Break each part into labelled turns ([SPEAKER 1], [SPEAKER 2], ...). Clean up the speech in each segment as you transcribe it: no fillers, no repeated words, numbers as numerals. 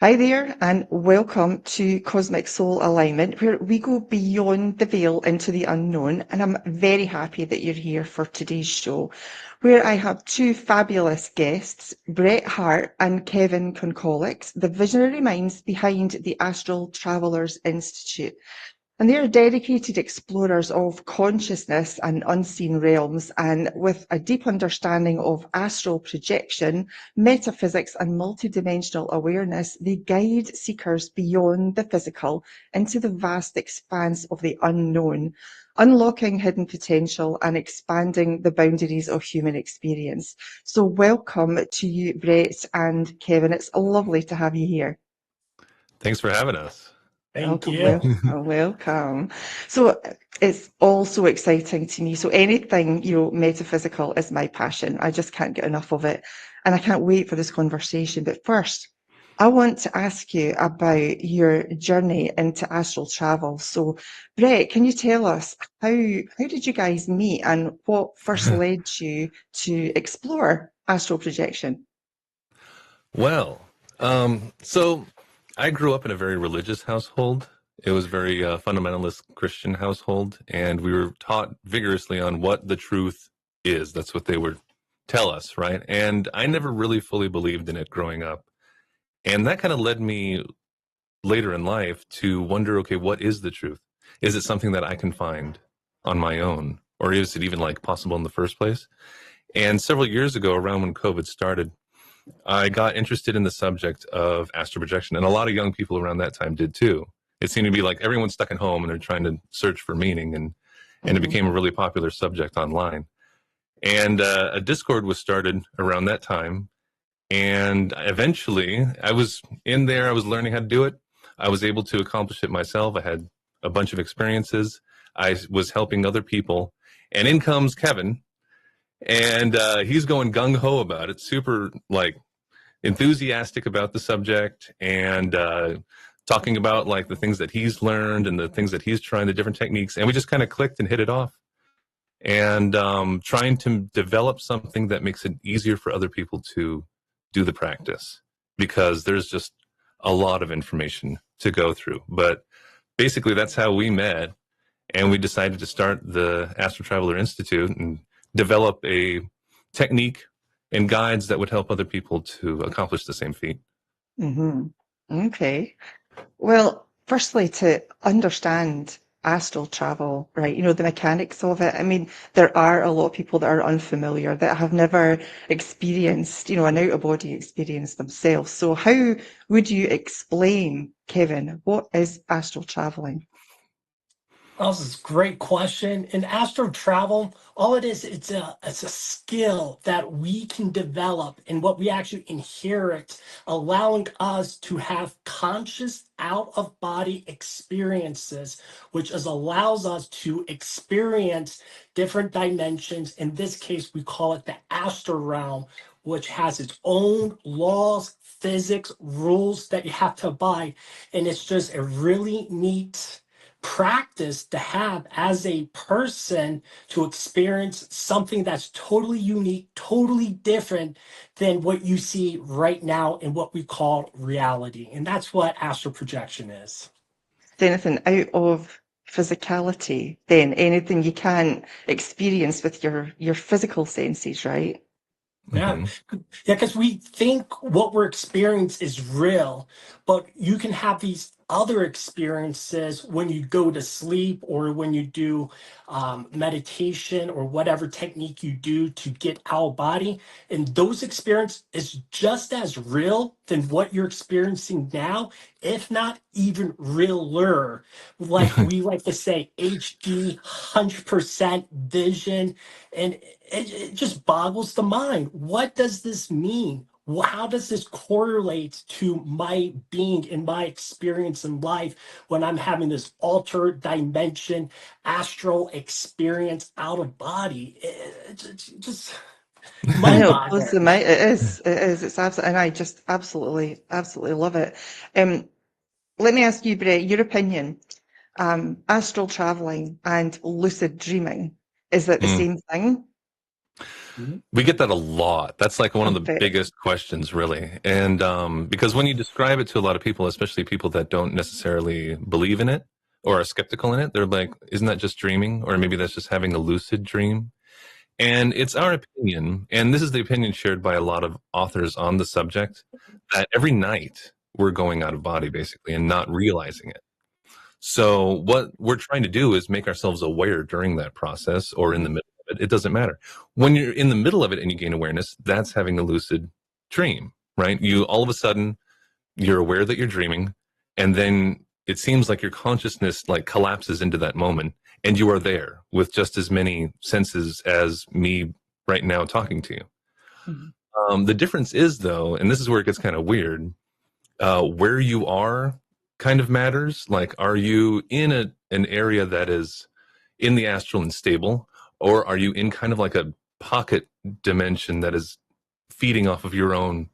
[SPEAKER 1] Hi there, and welcome to Cosmic Soul Alignment, where we go beyond the veil into the unknown. And I'm very happy that you're here for today's show, where I have two fabulous guests, Bret Hart and Kevin Konkolics, the visionary minds behind the Astral Travelers Institute. And they are dedicated explorers of consciousness and unseen realms, and with a deep understanding of astral projection, metaphysics, and multidimensional awareness, they guide seekers beyond the physical into the vast expanse of the unknown, unlocking hidden potential and expanding the boundaries of human experience. So welcome to you, Brett and Kevin. It's lovely to have you here.
[SPEAKER 2] Thanks for having us.
[SPEAKER 3] Thank
[SPEAKER 1] Welcome,
[SPEAKER 3] you.
[SPEAKER 1] welcome. So it's all so exciting to me. So anything, metaphysical is my passion. I just can't get enough of it. And I can't wait for this conversation. But first, I want to ask you about your journey into astral travel. So, Brett, can you tell us how did you guys meet and what first led you to explore astral projection?
[SPEAKER 2] Well, so I grew up in a very religious household. It was a very fundamentalist Christian household, and we were taught vigorously on what the truth is. That's what they would tell us, right? And I never really fully believed in it growing up. And that kind of led me later in life to wonder, okay, what is the truth? Is it something that I can find on my own? Or is it even like possible in the first place? And several years ago, around when COVID started, I got interested in the subject of astral projection, and a lot of young people around that time did too. It seemed to be like everyone's stuck at home and they're trying to search for meaning, and it became a really popular subject online. And a Discord was started around that time, and eventually I was in there. I was learning how to do it. I was able to accomplish it myself. I had a bunch of experiences. I was helping other people, and in comes Kevin, and he's going gung ho about it, super like enthusiastic about the subject, and talking about like the things that he's learned and the things that he's trying, the different techniques, and we just kind of clicked and hit it off. And trying to develop something that makes it easier for other people to do the practice, because there's just a lot of information to go through. But basically, that's how we met, and we decided to start the Astral Traveler Institute and develop a technique and guides that would help other people to accomplish the same feat.
[SPEAKER 1] Mm-hmm. Okay. Well, firstly, to understand astral travel, right, the mechanics of it. I mean, there are a lot of people that are unfamiliar, that have never experienced, an out-of-body experience themselves. So how would you explain, Kevin, what is astral traveling?
[SPEAKER 3] Oh, this is a great question. In astral travel, all it is, it's a skill that we can develop and what we actually inherit, allowing us to have conscious out of body experiences, which allows us to experience different dimensions. In this case, we call it the astral realm, which has its own laws, physics, rules that you have to abide. And it's just a really neat practice to have as a person to experience something that's totally unique, totally different than what you see right now in what we call reality. And that's what astral projection is.
[SPEAKER 1] Is anything out of physicality, then anything you can't experience with your physical senses, right?
[SPEAKER 3] Yeah,
[SPEAKER 2] Mm-hmm.
[SPEAKER 3] yeah, because we think what we're experiencing is real, but you can have these other experiences when you go to sleep or when you do meditation or whatever technique you do to get out of body, and those experiences is just as real than what you're experiencing now, if not even realer. Like we like to say, HD, 100% vision, and it just boggles the mind. What does this mean? How does this correlate to my being and my experience in life when I'm having this altered dimension, astral experience out of body? It's just
[SPEAKER 1] I
[SPEAKER 3] mind
[SPEAKER 1] know, it blows the
[SPEAKER 3] boggling.
[SPEAKER 1] mind. It is, it's absolutely, and I just absolutely love it. Let me ask you, Brett, your opinion. Astral traveling and lucid dreaming, is that the
[SPEAKER 2] Mm.
[SPEAKER 1] same thing?
[SPEAKER 2] We get that a lot. That's like one of the
[SPEAKER 1] Okay.
[SPEAKER 2] biggest questions, really. And because when you describe it to a lot of people, especially people that don't necessarily believe in it or are skeptical in it, they're like, isn't that just dreaming? Or maybe that's just having a lucid dream. And it's our opinion, and this is the opinion shared by a lot of authors on the subject, that every night we're going out of body, basically, and not realizing it. So what we're trying to do is make ourselves aware during that process or in the middle of it. It doesn't matter. When you're in the middle of it and you gain awareness, that's having a lucid dream, right? You all of a sudden, you're aware that you're dreaming, and then it seems like your consciousness like collapses into that moment, and you are there with just as many senses as me right now talking to you. The difference is, though, and this is where it gets kind of weird, where you are kind of matters. Like, are you in an area that is in the astral and stable, or are you in kind of like a pocket dimension that is feeding off of your own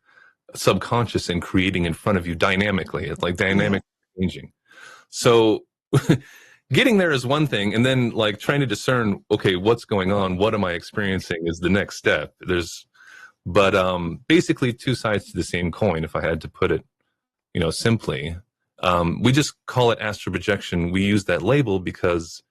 [SPEAKER 2] subconscious and creating in front of you dynamically? It's like dynamic changing. So getting there is one thing, and then like trying to discern, okay, what's going on? What am I experiencing is the next step. But basically two sides to the same coin, if I had to put it, simply. We just call it astral projection. We use that label because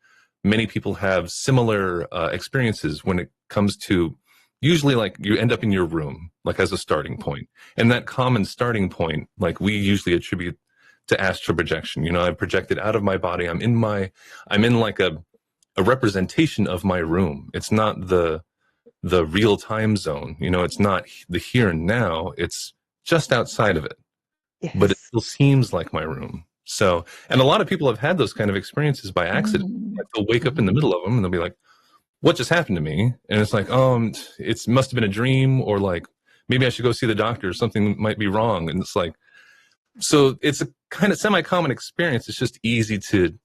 [SPEAKER 2] many people have similar experiences when it comes to, usually like you end up in your room, like as a starting point. And that common starting point, like we usually attribute to astral projection. I've projected out of my body. I'm in like a representation of my room. It's not the real time zone. It's not the here and now. It's just outside of it.
[SPEAKER 1] Yes.
[SPEAKER 2] But it still seems like my room. So, and a lot of people have had those kind of experiences by accident. Like they'll wake up in the middle of them and they'll be like, what just happened to me? And it's like, it must have been a dream, or like, maybe I should go see the doctor. Something might be wrong. And it's like, so it's a kind of semi-common experience. It's just easy to,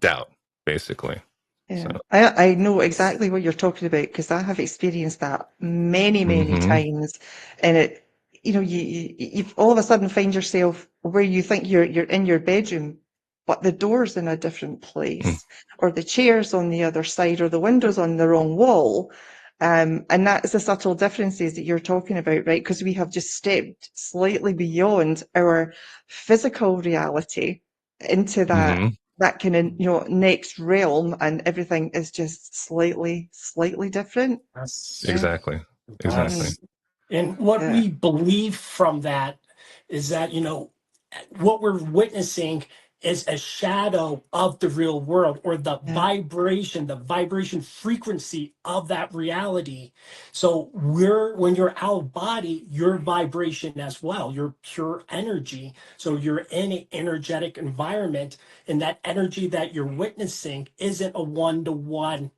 [SPEAKER 2] doubt, basically.
[SPEAKER 1] Yeah,
[SPEAKER 2] So.
[SPEAKER 1] I know exactly what you're talking about because I have experienced that many, many times, and you all of a sudden find yourself where you think you're in your bedroom, but the door's in a different place, or the chair's on the other side, or the window's on the wrong wall. And that's the subtle differences that you're talking about, right? Because we have just stepped slightly beyond our physical reality into that kind of next realm, and everything is just slightly different.
[SPEAKER 3] Yes.
[SPEAKER 2] Exactly.
[SPEAKER 3] And what we believe from that is that what we're witnessing is a shadow of the real world, or the vibration frequency of that reality. So when you're out of body, your vibration as well, your pure energy. So you're in an energetic environment, and that energy that you're witnessing isn't a one-to-one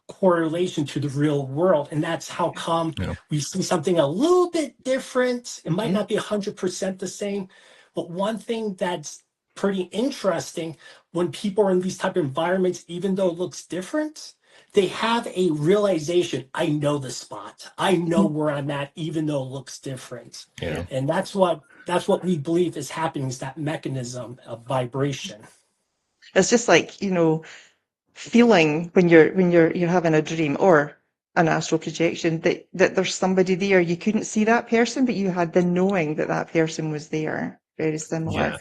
[SPEAKER 3] correlation to the real world. And that's how come we see something a little bit different. It might not be 100% the same, but one thing that's pretty interesting, when people are in these type of environments, even though it looks different, they have a realization, I know the spot. I know where I'm at, even though it looks different.
[SPEAKER 2] Yeah.
[SPEAKER 3] And that's what we believe is happening, is that mechanism of vibration.
[SPEAKER 1] It's just like, feeling when you're having a dream or an astral projection that there's somebody there. You couldn't see that person, but you had the knowing that person was there. Very similar.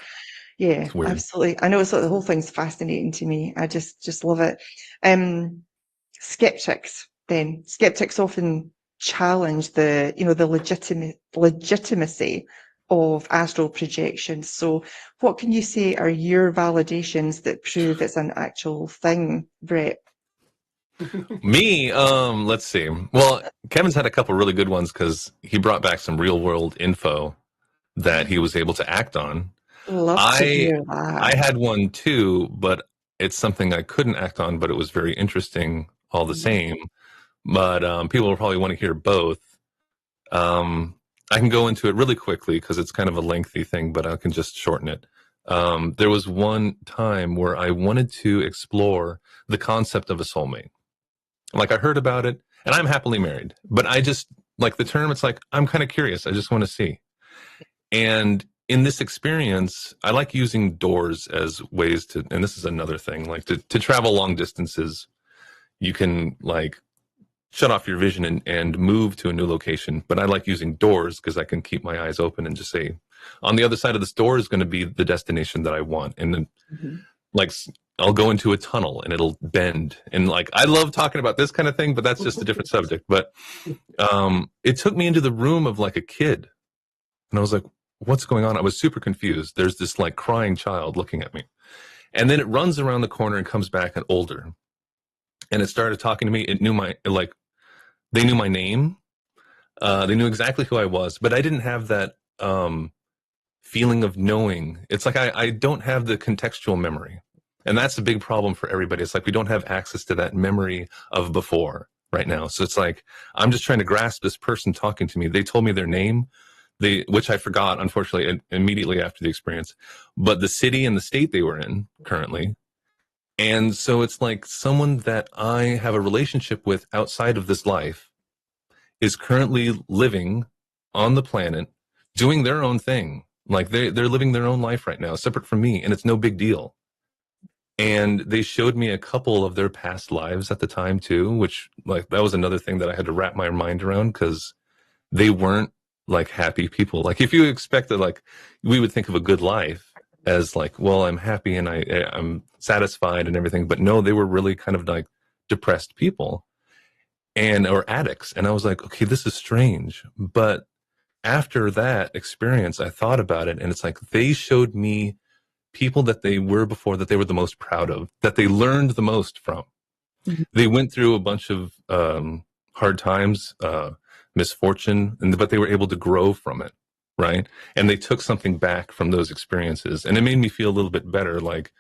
[SPEAKER 1] Yeah, absolutely. I know the whole thing's fascinating to me. I just love it. Skeptics often challenge the legitimacy of astral projection. So what can you say are your validations that prove it's an actual thing, Bret?
[SPEAKER 2] Me, let's see. Well, Kevin's had a couple really good ones because he brought back some real world info that he was able to act on.
[SPEAKER 1] Love to hear that.
[SPEAKER 2] I had one too, but it's something I couldn't act on, but it was very interesting all the same. But people will probably want to hear both. I can go into it really quickly because it's kind of a lengthy thing, but I can just shorten it. There was one time where I wanted to explore the concept of a soulmate. Like, I heard about it, and I'm happily married, but I just like the term. It's like, I'm kind of curious. I just want to see. And in this experience, I like using doors as ways to, and this is another thing, like to travel long distances. You can like shut off your vision and move to a new location. But I like using doors because I can keep my eyes open and just say, on the other side of this door is going to be the destination that I want. And then like I'll go into a tunnel and it'll bend. And like, I love talking about this kind of thing, but that's just a different subject. But it took me into the room of like a kid. And I was like, what's going on? I was super confused. There's this like crying child looking at me. And then it runs around the corner and comes back and older. And it started talking to me. It knew they knew my name. They knew exactly who I was, but I didn't have that feeling of knowing. It's like I don't have the contextual memory. And that's a big problem for everybody. It's like we don't have access to that memory of before right now. So it's like I'm just trying to grasp this person talking to me. They told me their name, which I forgot, unfortunately, immediately after the experience, but the city and the state they were in currently. And so it's like someone that I have a relationship with outside of this life is currently living on the planet, doing their own thing. Like they're living their own life right now, separate from me, and it's no big deal. And they showed me a couple of their past lives at the time too, which like that was another thing that I had to wrap my mind around because they weren't like happy people. Like if you expected, like we would think of a good life as like, well, I'm happy and I'm satisfied and everything. But no, they were really kind of like depressed people or addicts. And I was like, okay, this is strange. But after that experience, I thought about it and it's like they showed me people that they were before that they were the most proud of, that they learned the most from. They went through a bunch of hard times, misfortune, but they were able to grow from it. Right. And they took something back from those experiences. And it made me feel a little bit better. Like,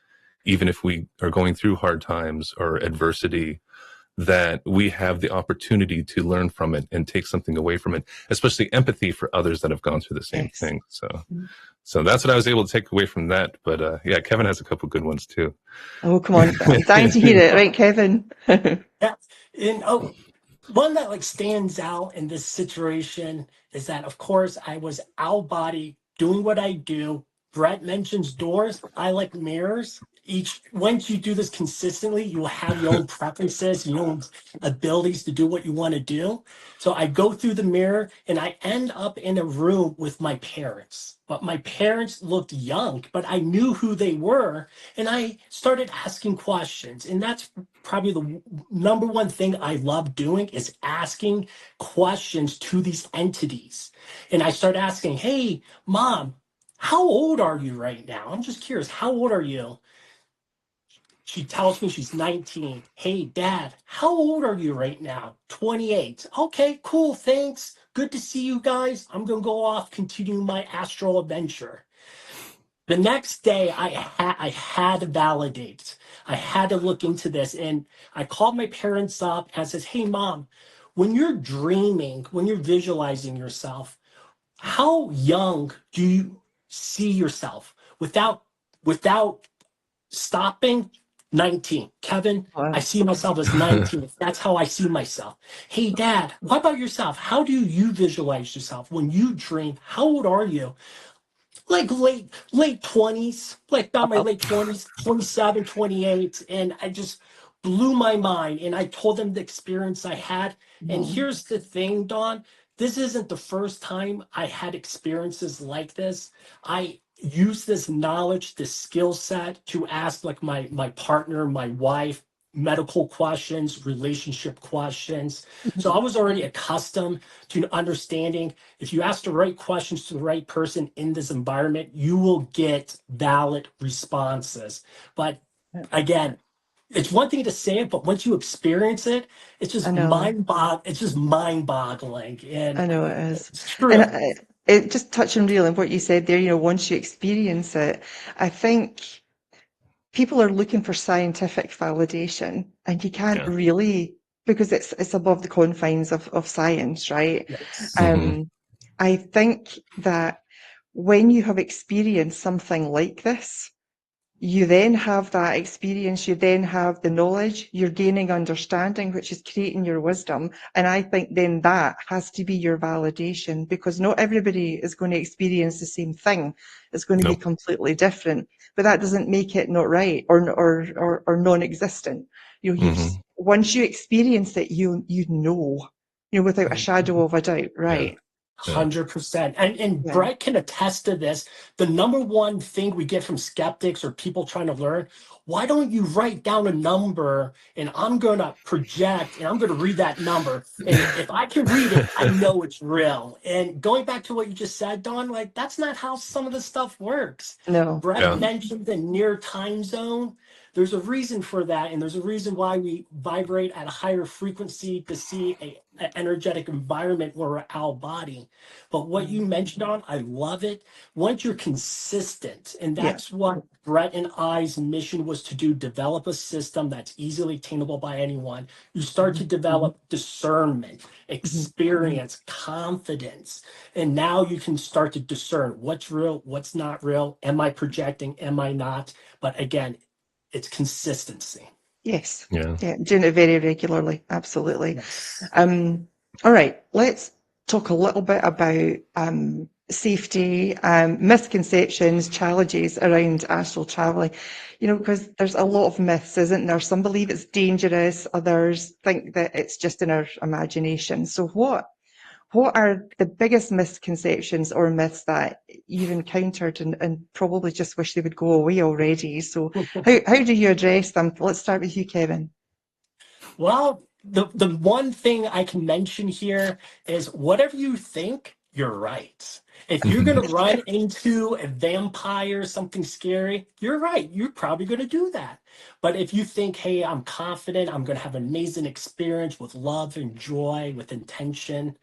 [SPEAKER 2] even if we are going through hard times or adversity, that we have the opportunity to learn from it and take something away from it, especially empathy for others that have gone through the same thing. So that's what I was able to take away from that. But yeah, Kevin has a couple good ones too.
[SPEAKER 1] Oh, come on. I'm dying to hear it. Right, Kevin?
[SPEAKER 3] Yeah. And one that like stands out in this situation is that, of course, I was out body doing what I do. Bret mentions doors. I like mirrors. Once you do this consistently, you will have your own preferences, your own abilities to do what you want to do. So I go through the mirror and I end up in a room with my parents. But my parents looked young, but I knew who they were. And I started asking questions. And that's probably the number one thing I love doing is asking questions to these entities. And I start asking, hey, Mom, how old are you right now? I'm just curious. How old are you? She tells me she's 19. Hey, Dad, how old are you right now? 28. Okay, cool. Thanks. Good to see you guys. I'm going to go off, continue my astral adventure. The next day, I had to validate. I had to look into this. And I called my parents up and says, hey, Mom, when you're dreaming, when you're visualizing yourself, how young do you see yourself without stopping? 19. Kevin, I see myself as 19. That's how I see myself. Hey, Dad, what about yourself? How do you visualize yourself when you dream? How old are you? Like late 20s, like about my late 20s, 27, 28. And I just blew my mind. And I told them the experience I had. And here's the thing, Dawn. This isn't the first time I had experiences like this. I use this knowledge, this skill set to ask like my partner, my wife, medical questions, relationship questions. So I was already accustomed to understanding if you ask the right questions to the right person in this environment, you will get valid responses. But again, it's one thing to say it, but once you experience it, it's just mind-boggling. And
[SPEAKER 1] I know it is.
[SPEAKER 3] it's true.
[SPEAKER 1] And it just touching really on what you said there, once you experience it, I think people are looking for scientific validation, and you can't really, because it's above the confines of science, right?
[SPEAKER 3] Yes.
[SPEAKER 1] I think that when you have experienced something like this, you then have that experience, you then have the knowledge, you're gaining understanding, which is creating your wisdom. And I think then that has to be your validation, because not everybody is going to experience the same thing. It's going to be completely different, but that doesn't make it not right or non-existent.
[SPEAKER 2] Hmm.
[SPEAKER 1] Once you experience it, you know, without a shadow of a doubt,
[SPEAKER 2] Yeah.
[SPEAKER 1] right?
[SPEAKER 2] Yeah.
[SPEAKER 3] 100%. And
[SPEAKER 1] Yeah.
[SPEAKER 3] Bret can attest to this. The number one thing we get from skeptics or people trying to learn, why don't you write down a number and I'm going to project and I'm going to read that number. And if I can read it, I know it's real. And going back to what you just said, Don, like that's not how some of this stuff works.
[SPEAKER 1] No.
[SPEAKER 3] Bret
[SPEAKER 2] Yeah.
[SPEAKER 3] mentioned the near time zone. There's a reason for that, and there's a reason why we vibrate at a higher frequency to see an energetic environment where we're out of body. But what you mentioned on, I love it. Once you're consistent, and
[SPEAKER 1] Yeah.
[SPEAKER 3] that's what Bret and I's mission was to do, develop a system that's easily attainable by anyone. You start to develop discernment, experience, confidence, and now you can start to discern what's real, what's not real. Am I projecting? Am I not? But again, it's consistency.
[SPEAKER 1] Yes.
[SPEAKER 2] Yeah.
[SPEAKER 1] Yeah. Doing it very regularly. Absolutely.
[SPEAKER 3] Yes.
[SPEAKER 1] All right. Let's talk a little bit about safety, misconceptions, challenges around astral traveling. Because there's a lot of myths, isn't there? Some believe it's dangerous, others think that it's just in our imagination. So what are the biggest misconceptions or myths that you've encountered and probably just wish they would go away already? So how do you address them? Let's start with you, Kevin.
[SPEAKER 3] Well, the one thing I can mention here is whatever you think, you're right. If you're going to run into a vampire, something scary, you're right. You're probably going to do that. But if you think, hey, I'm confident, I'm going to have an amazing experience with love and joy, with intention,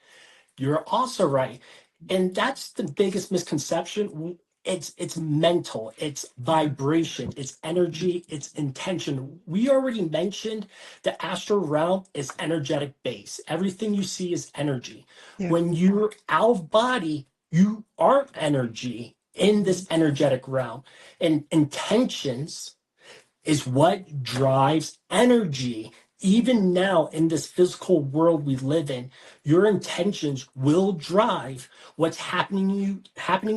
[SPEAKER 3] you're also right. And that's the biggest misconception. It's mental, it's vibration, it's energy, it's intention. We already mentioned the astral realm is energetic base. Everything you see is energy.
[SPEAKER 1] Yeah.
[SPEAKER 3] When you're out of body, you are energy in this energetic realm. And intentions is what drives energy. Even now, in this physical world we live in, your intentions will drive what's happening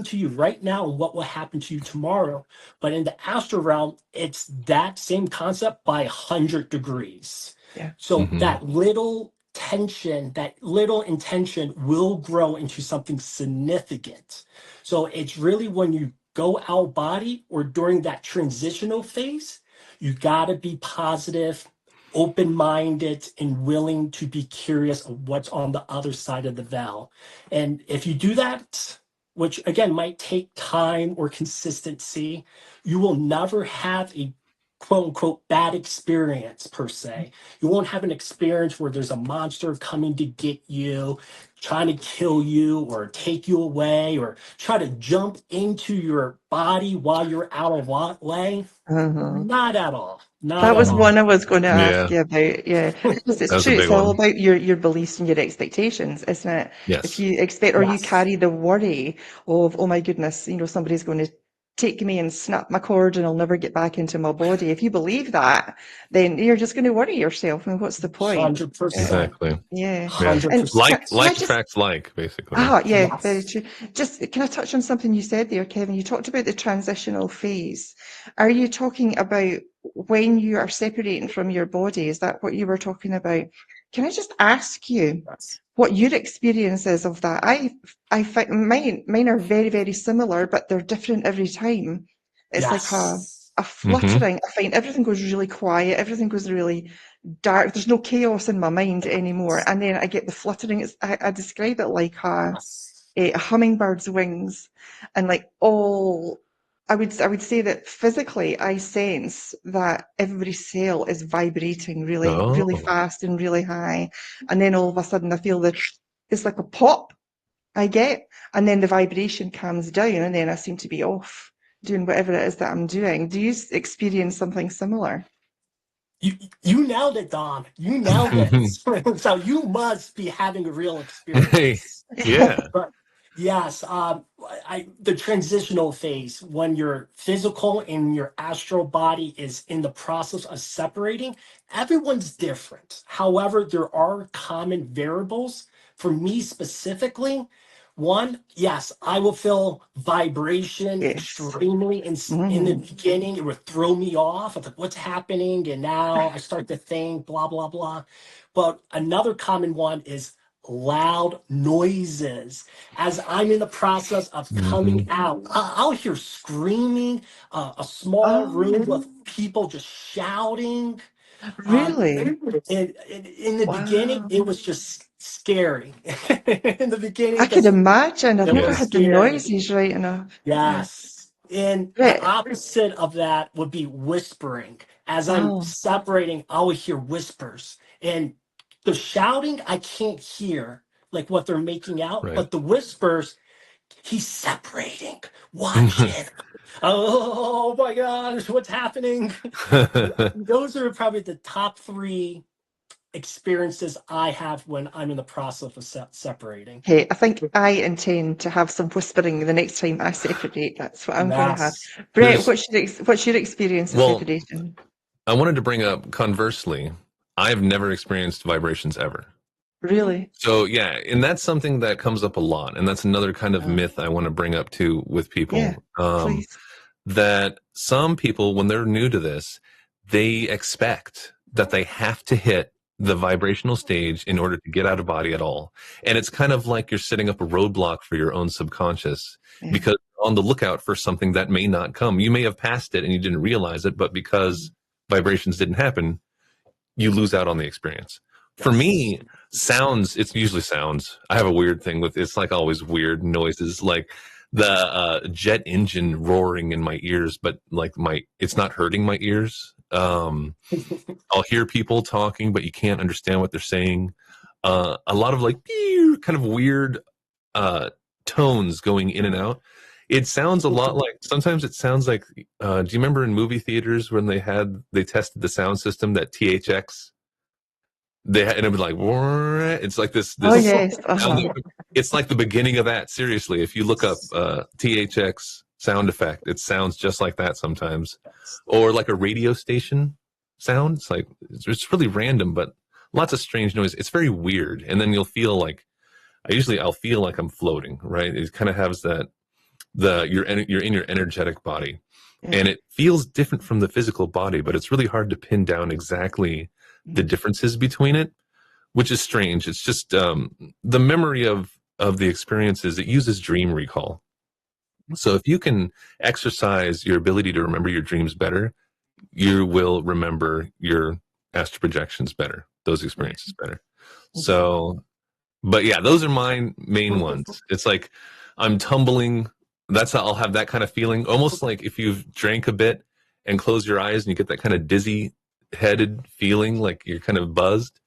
[SPEAKER 3] to you right now and what will happen to you tomorrow. But in the astral realm, it's that same concept by 100 degrees.
[SPEAKER 1] Yeah.
[SPEAKER 3] So
[SPEAKER 2] Hmm.
[SPEAKER 3] that little tension, that little intention will grow into something significant. So it's really when you go out body or during that transitional phase, you got to be positive, open minded, and willing to be curious of what's on the other side of the veil. And if you do that, which again might take time or consistency, you will never have a quote unquote bad experience per se. You won't have an experience where there's a monster coming to get you, trying to kill you or take you away or try to jump into your body while you're out of way.
[SPEAKER 1] Uh-huh.
[SPEAKER 3] Not at all. Not
[SPEAKER 1] That
[SPEAKER 3] at
[SPEAKER 1] was
[SPEAKER 2] Hmm.
[SPEAKER 1] one
[SPEAKER 3] all.
[SPEAKER 1] I was going to ask
[SPEAKER 2] Yeah.
[SPEAKER 1] you about. Yeah, because
[SPEAKER 2] That
[SPEAKER 1] it's
[SPEAKER 2] was a
[SPEAKER 1] true.
[SPEAKER 2] big
[SPEAKER 1] It's all
[SPEAKER 2] one.
[SPEAKER 1] about your beliefs and your expectations, isn't it? If
[SPEAKER 2] Yes.
[SPEAKER 1] you expect or you
[SPEAKER 3] Yes.
[SPEAKER 1] carry the worry of, oh my goodness, somebody's going to take me and snap my cord and I'll never get back into my body. If you believe that, then you're just going to worry yourself. I mean, what's the point? Yeah.
[SPEAKER 3] 100%.
[SPEAKER 2] Exactly.
[SPEAKER 1] Yeah.
[SPEAKER 2] Yeah.
[SPEAKER 3] 100%.
[SPEAKER 1] And can I
[SPEAKER 2] Like
[SPEAKER 1] just
[SPEAKER 2] attracts like, basically.
[SPEAKER 1] Yeah, very
[SPEAKER 3] Yes.
[SPEAKER 1] true. Just can I touch on something you said there, Kevin? You talked about the transitional phase. Are you talking about when you are separating from your body? Is that what you were talking about? Can I just ask you
[SPEAKER 3] Yes.
[SPEAKER 1] what your experience is of that? I find mine are very, very similar, but they're different every time. It's like
[SPEAKER 3] Yes.
[SPEAKER 1] a
[SPEAKER 2] Hmm.
[SPEAKER 1] fluttering. I find everything goes really quiet, everything goes really dark. There's no chaos in my mind anymore. And then I get the fluttering. I describe it like
[SPEAKER 3] Yes.
[SPEAKER 1] a hummingbird's wings, and like all. I would say that physically, I sense that every cell is vibrating really, really
[SPEAKER 2] Oh.
[SPEAKER 1] fast and really high, and then all of a sudden, I feel that it's like a pop I get, and then the vibration calms down, and then I seem to be off doing whatever it is that I'm doing. Do you experience something similar?
[SPEAKER 3] You you nailed it, Don. You nailed it. So you must be having a real
[SPEAKER 2] Hey.
[SPEAKER 3] experience.
[SPEAKER 2] Yeah.
[SPEAKER 3] But yes, the transitional phase when your physical and your astral body is in the process of separating, everyone's different. However, there are common variables. For me specifically, One, yes, I will feel vibration
[SPEAKER 1] Yes.
[SPEAKER 3] extremely. In the beginning, it would throw me off. I was like, what's happening? And now I start to think, blah, blah, blah. But another common one is loud noises. As I'm in the process of coming out, I'll hear screaming, a small room
[SPEAKER 1] Oh,
[SPEAKER 3] with people just shouting.
[SPEAKER 1] really?
[SPEAKER 3] And in the beginning,
[SPEAKER 1] Wow.
[SPEAKER 3] it was just scary. In the
[SPEAKER 1] I
[SPEAKER 3] beginning,
[SPEAKER 1] could
[SPEAKER 3] because
[SPEAKER 1] imagine. I've
[SPEAKER 3] it
[SPEAKER 1] never
[SPEAKER 3] was
[SPEAKER 2] Yeah.
[SPEAKER 1] had the
[SPEAKER 3] scary.
[SPEAKER 1] noises right enough. Yeah.
[SPEAKER 3] Yes. And the
[SPEAKER 1] Right.
[SPEAKER 3] opposite of that would be whispering. As I'm
[SPEAKER 1] Oh,
[SPEAKER 3] separating, I would hear whispers. And the shouting, I can't hear like what they're making out,
[SPEAKER 2] Right.
[SPEAKER 3] but the whispers, he's separating. Watch it. Oh my gosh, what's happening? Those are probably the top three experiences I have when I'm in the process of separating.
[SPEAKER 1] okay. I think I intend to have some whispering the next time I separate. That's what I'm going to have.
[SPEAKER 3] Yes.
[SPEAKER 1] Brett,
[SPEAKER 2] There's,
[SPEAKER 1] what's your experience of
[SPEAKER 2] well,
[SPEAKER 1] separation?
[SPEAKER 2] I wanted to bring up conversely, I've never experienced vibrations ever.
[SPEAKER 1] Really?
[SPEAKER 2] So yeah, and that's something that comes up a lot, and that's another kind of
[SPEAKER 1] Oh,
[SPEAKER 2] myth I want to bring up too with
[SPEAKER 1] yeah.
[SPEAKER 2] people.
[SPEAKER 1] Please.
[SPEAKER 2] That some people, when they're new to this, they expect that they have to hit the vibrational stage in order to get out of body at all. And it's kind of like you're setting up a roadblock for your own subconscious
[SPEAKER 1] Yeah.
[SPEAKER 2] because you're on the lookout for something that may not come. You may have passed it and you didn't realize it, but because vibrations didn't happen, you lose out on the experience. For
[SPEAKER 3] Yes.
[SPEAKER 2] me, sounds, it's usually sounds. I have a weird thing with, it's like always weird noises, like the jet engine roaring in my ears, but like it's not hurting my ears. I'll hear people talking, but you can't understand what they're saying. A lot of like kind of weird tones going in and out. It sounds a lot like, sometimes it sounds like, do you remember in movie theaters when they tested the sound system, that THX? And it was like, it's like this
[SPEAKER 1] Oh, yes.
[SPEAKER 2] sound
[SPEAKER 1] Uh-huh.
[SPEAKER 2] it's like the beginning of that. Seriously, if you look up THX sound effect, it sounds just like that sometimes, or like a radio station sound. It's like it's really random, but lots of strange noise. It's very weird, and then you'll feel like I'll feel like I'm floating. Right? It kind of has that you're in your energetic body,
[SPEAKER 1] Yeah.
[SPEAKER 2] and it feels different from the physical body, but it's really hard to pin down exactly the differences between it, which is strange. It's just the memory of the experiences. It uses dream recall. So if you can exercise your ability to remember your dreams better, you will remember your astral projections better, those experiences better. So, but yeah, those are my main ones. It's like I'm tumbling. That's how I'll have that kind of feeling, almost like if you've drank a bit and close your eyes and you get that kind of dizzy headed feeling, like you're kind of buzzed.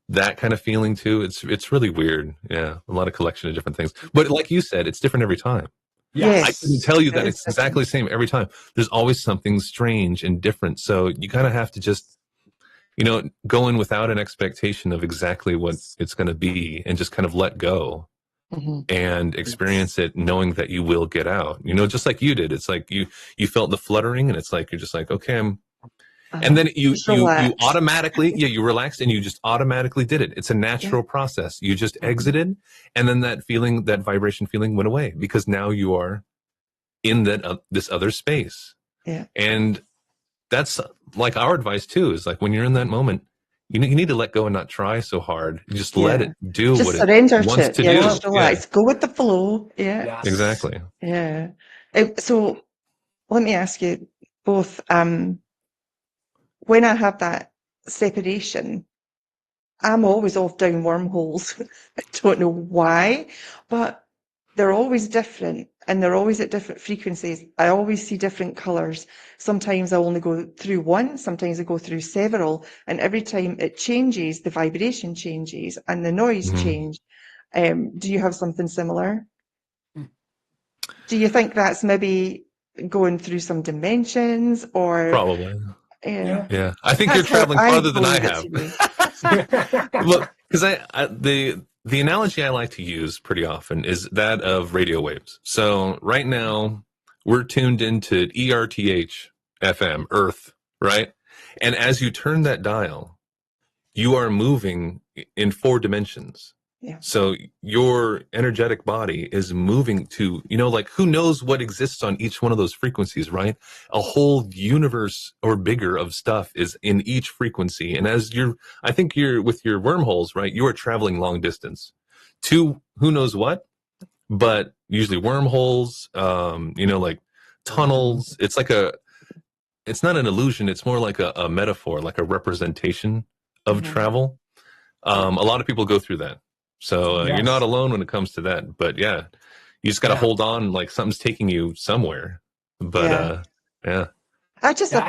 [SPEAKER 2] That kind of feeling too. It's really weird. Yeah, a lot of collection of different things. But like you said, it's different every time. I
[SPEAKER 3] Yes.
[SPEAKER 2] couldn't
[SPEAKER 1] Yes.
[SPEAKER 2] tell you
[SPEAKER 1] It
[SPEAKER 2] that
[SPEAKER 1] is
[SPEAKER 2] it's exactly
[SPEAKER 1] different.
[SPEAKER 2] the same every time. There's always something strange and different. So you kind of have to just, go in without an expectation of exactly what it's going to be and just kind of let go
[SPEAKER 1] Mhm.
[SPEAKER 2] and experience it knowing that you will get out. Just like you did. It's like you felt the fluttering and it's like you're just like, okay, and then
[SPEAKER 1] Just relax.
[SPEAKER 2] automatically, you relaxed and you just automatically did it. It's a
[SPEAKER 1] Yeah.
[SPEAKER 2] natural process. You just exited, and then that feeling, that vibration feeling, went away because now you are in that this other space.
[SPEAKER 1] Yeah.
[SPEAKER 2] And that's like our advice too. Is like when you're in that moment, you need to let go and not try so hard. You just let
[SPEAKER 1] Yeah.
[SPEAKER 2] it do what
[SPEAKER 1] Just
[SPEAKER 2] it
[SPEAKER 1] surrender to
[SPEAKER 2] wants
[SPEAKER 1] it.
[SPEAKER 2] to
[SPEAKER 1] Yeah.
[SPEAKER 2] do.
[SPEAKER 1] Just
[SPEAKER 2] Yeah,
[SPEAKER 1] relax. Go with the flow. Yeah.
[SPEAKER 3] Yes.
[SPEAKER 2] exactly.
[SPEAKER 1] Yeah. So let me ask you both, when I have that separation, I'm always off down wormholes. I don't know why, but they're always different and they're always at different frequencies. I always see different colors. Sometimes I only go through one, sometimes I go through several, and every time it changes, the vibration changes and the noise
[SPEAKER 2] Mhm.
[SPEAKER 1] change. Do you have something similar? Do you think that's maybe going through some dimensions or
[SPEAKER 2] Probably.
[SPEAKER 1] yeah,
[SPEAKER 2] Yeah, I think you're
[SPEAKER 1] that's how
[SPEAKER 2] traveling
[SPEAKER 1] I
[SPEAKER 2] farther than I
[SPEAKER 1] believe it
[SPEAKER 2] have.
[SPEAKER 1] to be.
[SPEAKER 2] Look, because the analogy I like to use pretty often is that of radio waves. So right now we're tuned into ERTH FM, Earth, right? And as you turn that dial, you are moving in 4 dimensions.
[SPEAKER 1] Yeah.
[SPEAKER 2] So your energetic body is moving to, like who knows what exists on each one of those frequencies, right? A whole universe or bigger of stuff is in each frequency. And I think you're with your wormholes, right? You are traveling long distance to who knows what, but usually wormholes, like tunnels. It's not an illusion. It's more like a metaphor, like a representation of
[SPEAKER 1] Mhm.
[SPEAKER 2] travel. A lot of people go through that. So you're not
[SPEAKER 3] Yes.
[SPEAKER 2] alone when it comes to that. But yeah, you just got to
[SPEAKER 3] Yeah.
[SPEAKER 2] hold on like something's taking you somewhere. But
[SPEAKER 1] Yeah.
[SPEAKER 2] yeah.
[SPEAKER 3] Yeah.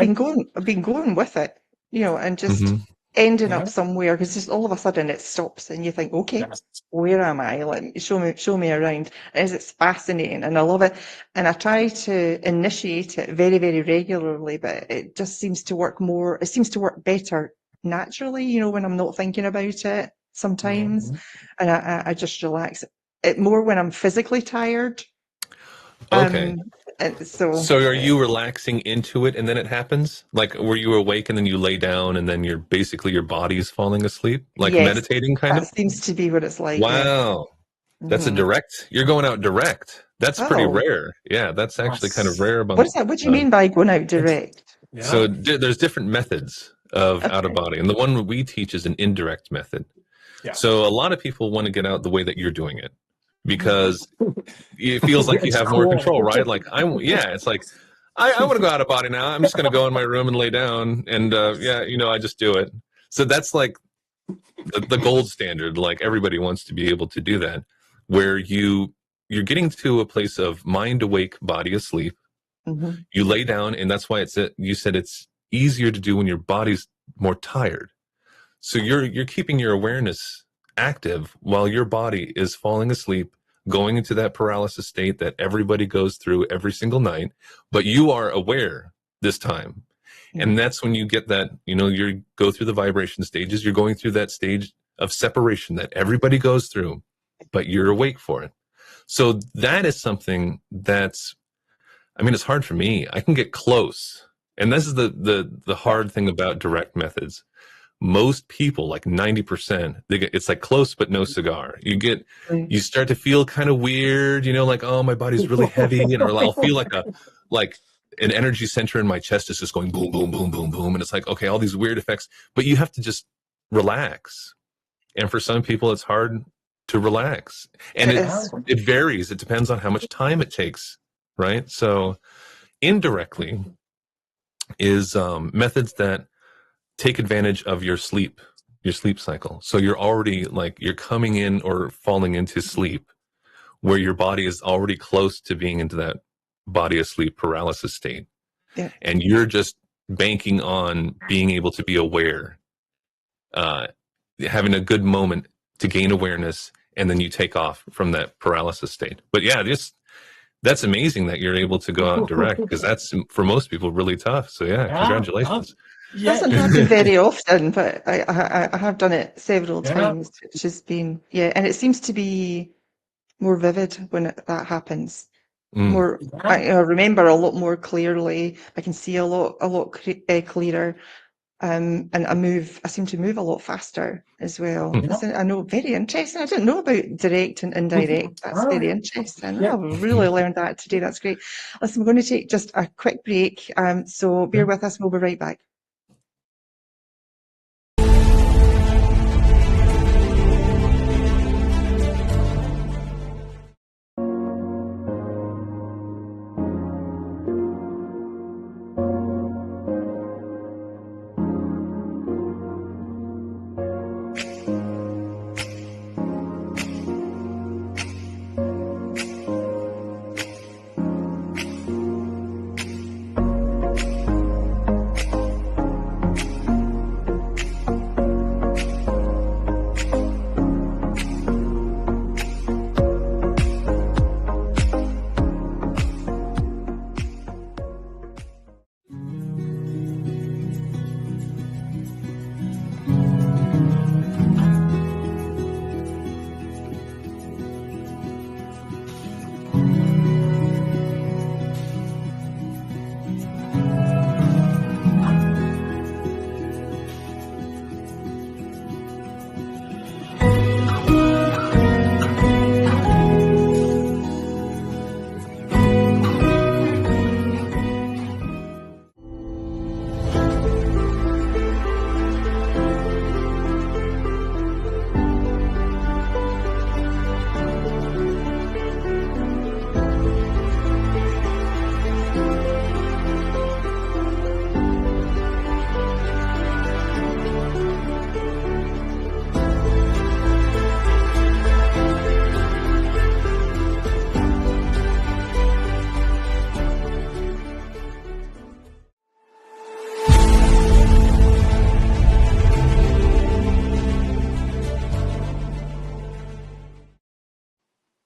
[SPEAKER 1] I've been going with it, and just
[SPEAKER 2] Hmm.
[SPEAKER 1] ending up
[SPEAKER 3] Yeah.
[SPEAKER 1] somewhere because just all of a sudden it stops and you think, okay,
[SPEAKER 3] Yes.
[SPEAKER 1] where am I? Like, show me around. It's fascinating and I love it. And I try to initiate it very, very regularly, but it just seems to work more. It seems to work better naturally, when I'm not thinking about it sometimes.
[SPEAKER 3] Mhm.
[SPEAKER 1] And I just relax it more when I'm physically tired.
[SPEAKER 2] Okay.
[SPEAKER 1] Um, and so.
[SPEAKER 2] So are you relaxing into it and then it happens? Like were you awake and then you lay down and then your body's falling asleep? Like
[SPEAKER 1] Yes,
[SPEAKER 2] meditating kind
[SPEAKER 1] that
[SPEAKER 2] of?
[SPEAKER 1] seems to be what it's like, yeah.
[SPEAKER 2] Wow. That's
[SPEAKER 1] Hmm.
[SPEAKER 2] you're going out direct. That's pretty
[SPEAKER 1] Oh,
[SPEAKER 2] rare. Yeah, that's actually kind of
[SPEAKER 3] Yes.
[SPEAKER 2] rare
[SPEAKER 1] what
[SPEAKER 2] among,
[SPEAKER 1] is that? What do you
[SPEAKER 2] uh,
[SPEAKER 1] mean by going out
[SPEAKER 3] It's
[SPEAKER 1] direct?
[SPEAKER 3] yeah.
[SPEAKER 2] there's different methods of out of
[SPEAKER 1] Okay.
[SPEAKER 2] body. And the one we teach is an indirect method.
[SPEAKER 3] Yeah.
[SPEAKER 2] So a lot of people want to get out the way that you're doing it
[SPEAKER 3] Mhm.
[SPEAKER 2] because it feels like you
[SPEAKER 3] It's
[SPEAKER 2] have more control,
[SPEAKER 3] cool.
[SPEAKER 2] right? Like it's like, I want to go out of body now. I'm just going to go in my room and lay down. And I just do it. So that's like the gold standard. Like everybody wants to be able to do that where you're getting to a place of mind awake, body asleep.
[SPEAKER 1] Hmm.
[SPEAKER 2] You lay down and that's why you said it's easier to do when your body's more tired. So you're keeping your awareness active while your body is falling asleep, going into that paralysis state that everybody goes through every single night, but you are aware this time. And
[SPEAKER 1] Hmm.
[SPEAKER 2] that's when you get that, you go through the vibration stages, you're going through that stage of separation that everybody goes through, but you're awake for it. So that is something it's hard for me. I can get close. And this is the
[SPEAKER 3] Yeah.
[SPEAKER 2] hard thing about direct methods. Most people, like 90%, it's like close but no cigar. You start to feel kind of weird, like, oh, my body's really heavy, or I'll feel like an energy center in my chest is just going boom, boom, boom, boom, boom. And it's like, okay, all these weird effects, but you have to just relax. And for some people, it's hard to relax. And
[SPEAKER 1] It
[SPEAKER 2] it,
[SPEAKER 3] Yeah.
[SPEAKER 1] is.
[SPEAKER 2] it varies. It depends on how much time it takes, right? So indirectly is methods that take advantage of your sleep cycle. So you're already you're coming in or falling into sleep where your body is already close to being into that body asleep paralysis state.
[SPEAKER 1] Yeah.
[SPEAKER 2] And you're just banking on being able to be aware, uh, having a good moment to gain awareness, and then you take off from that paralysis state. But yeah, that's amazing that you're able to go out direct because that's for most people really tough. So yeah,
[SPEAKER 3] Yeah.
[SPEAKER 2] congratulations.
[SPEAKER 3] Yeah.
[SPEAKER 1] Doesn't happen very often, but I have done it several
[SPEAKER 3] Yeah.
[SPEAKER 1] times, which has been, yeah, and it seems to be more vivid when that happens.
[SPEAKER 2] Mm.
[SPEAKER 1] More,
[SPEAKER 3] Yeah.
[SPEAKER 1] I remember a lot more clearly. I can see a lot clearer. And I seem to move a lot faster as well.
[SPEAKER 2] Hmm.
[SPEAKER 1] That's, I know, very interesting. I didn't know about direct and indirect. That's
[SPEAKER 3] All
[SPEAKER 1] very
[SPEAKER 3] right.
[SPEAKER 1] interesting.
[SPEAKER 3] Yeah.
[SPEAKER 1] I've really learned that today. That's great. Listen, we're going to take just a quick break. So bear with us. We'll be right back.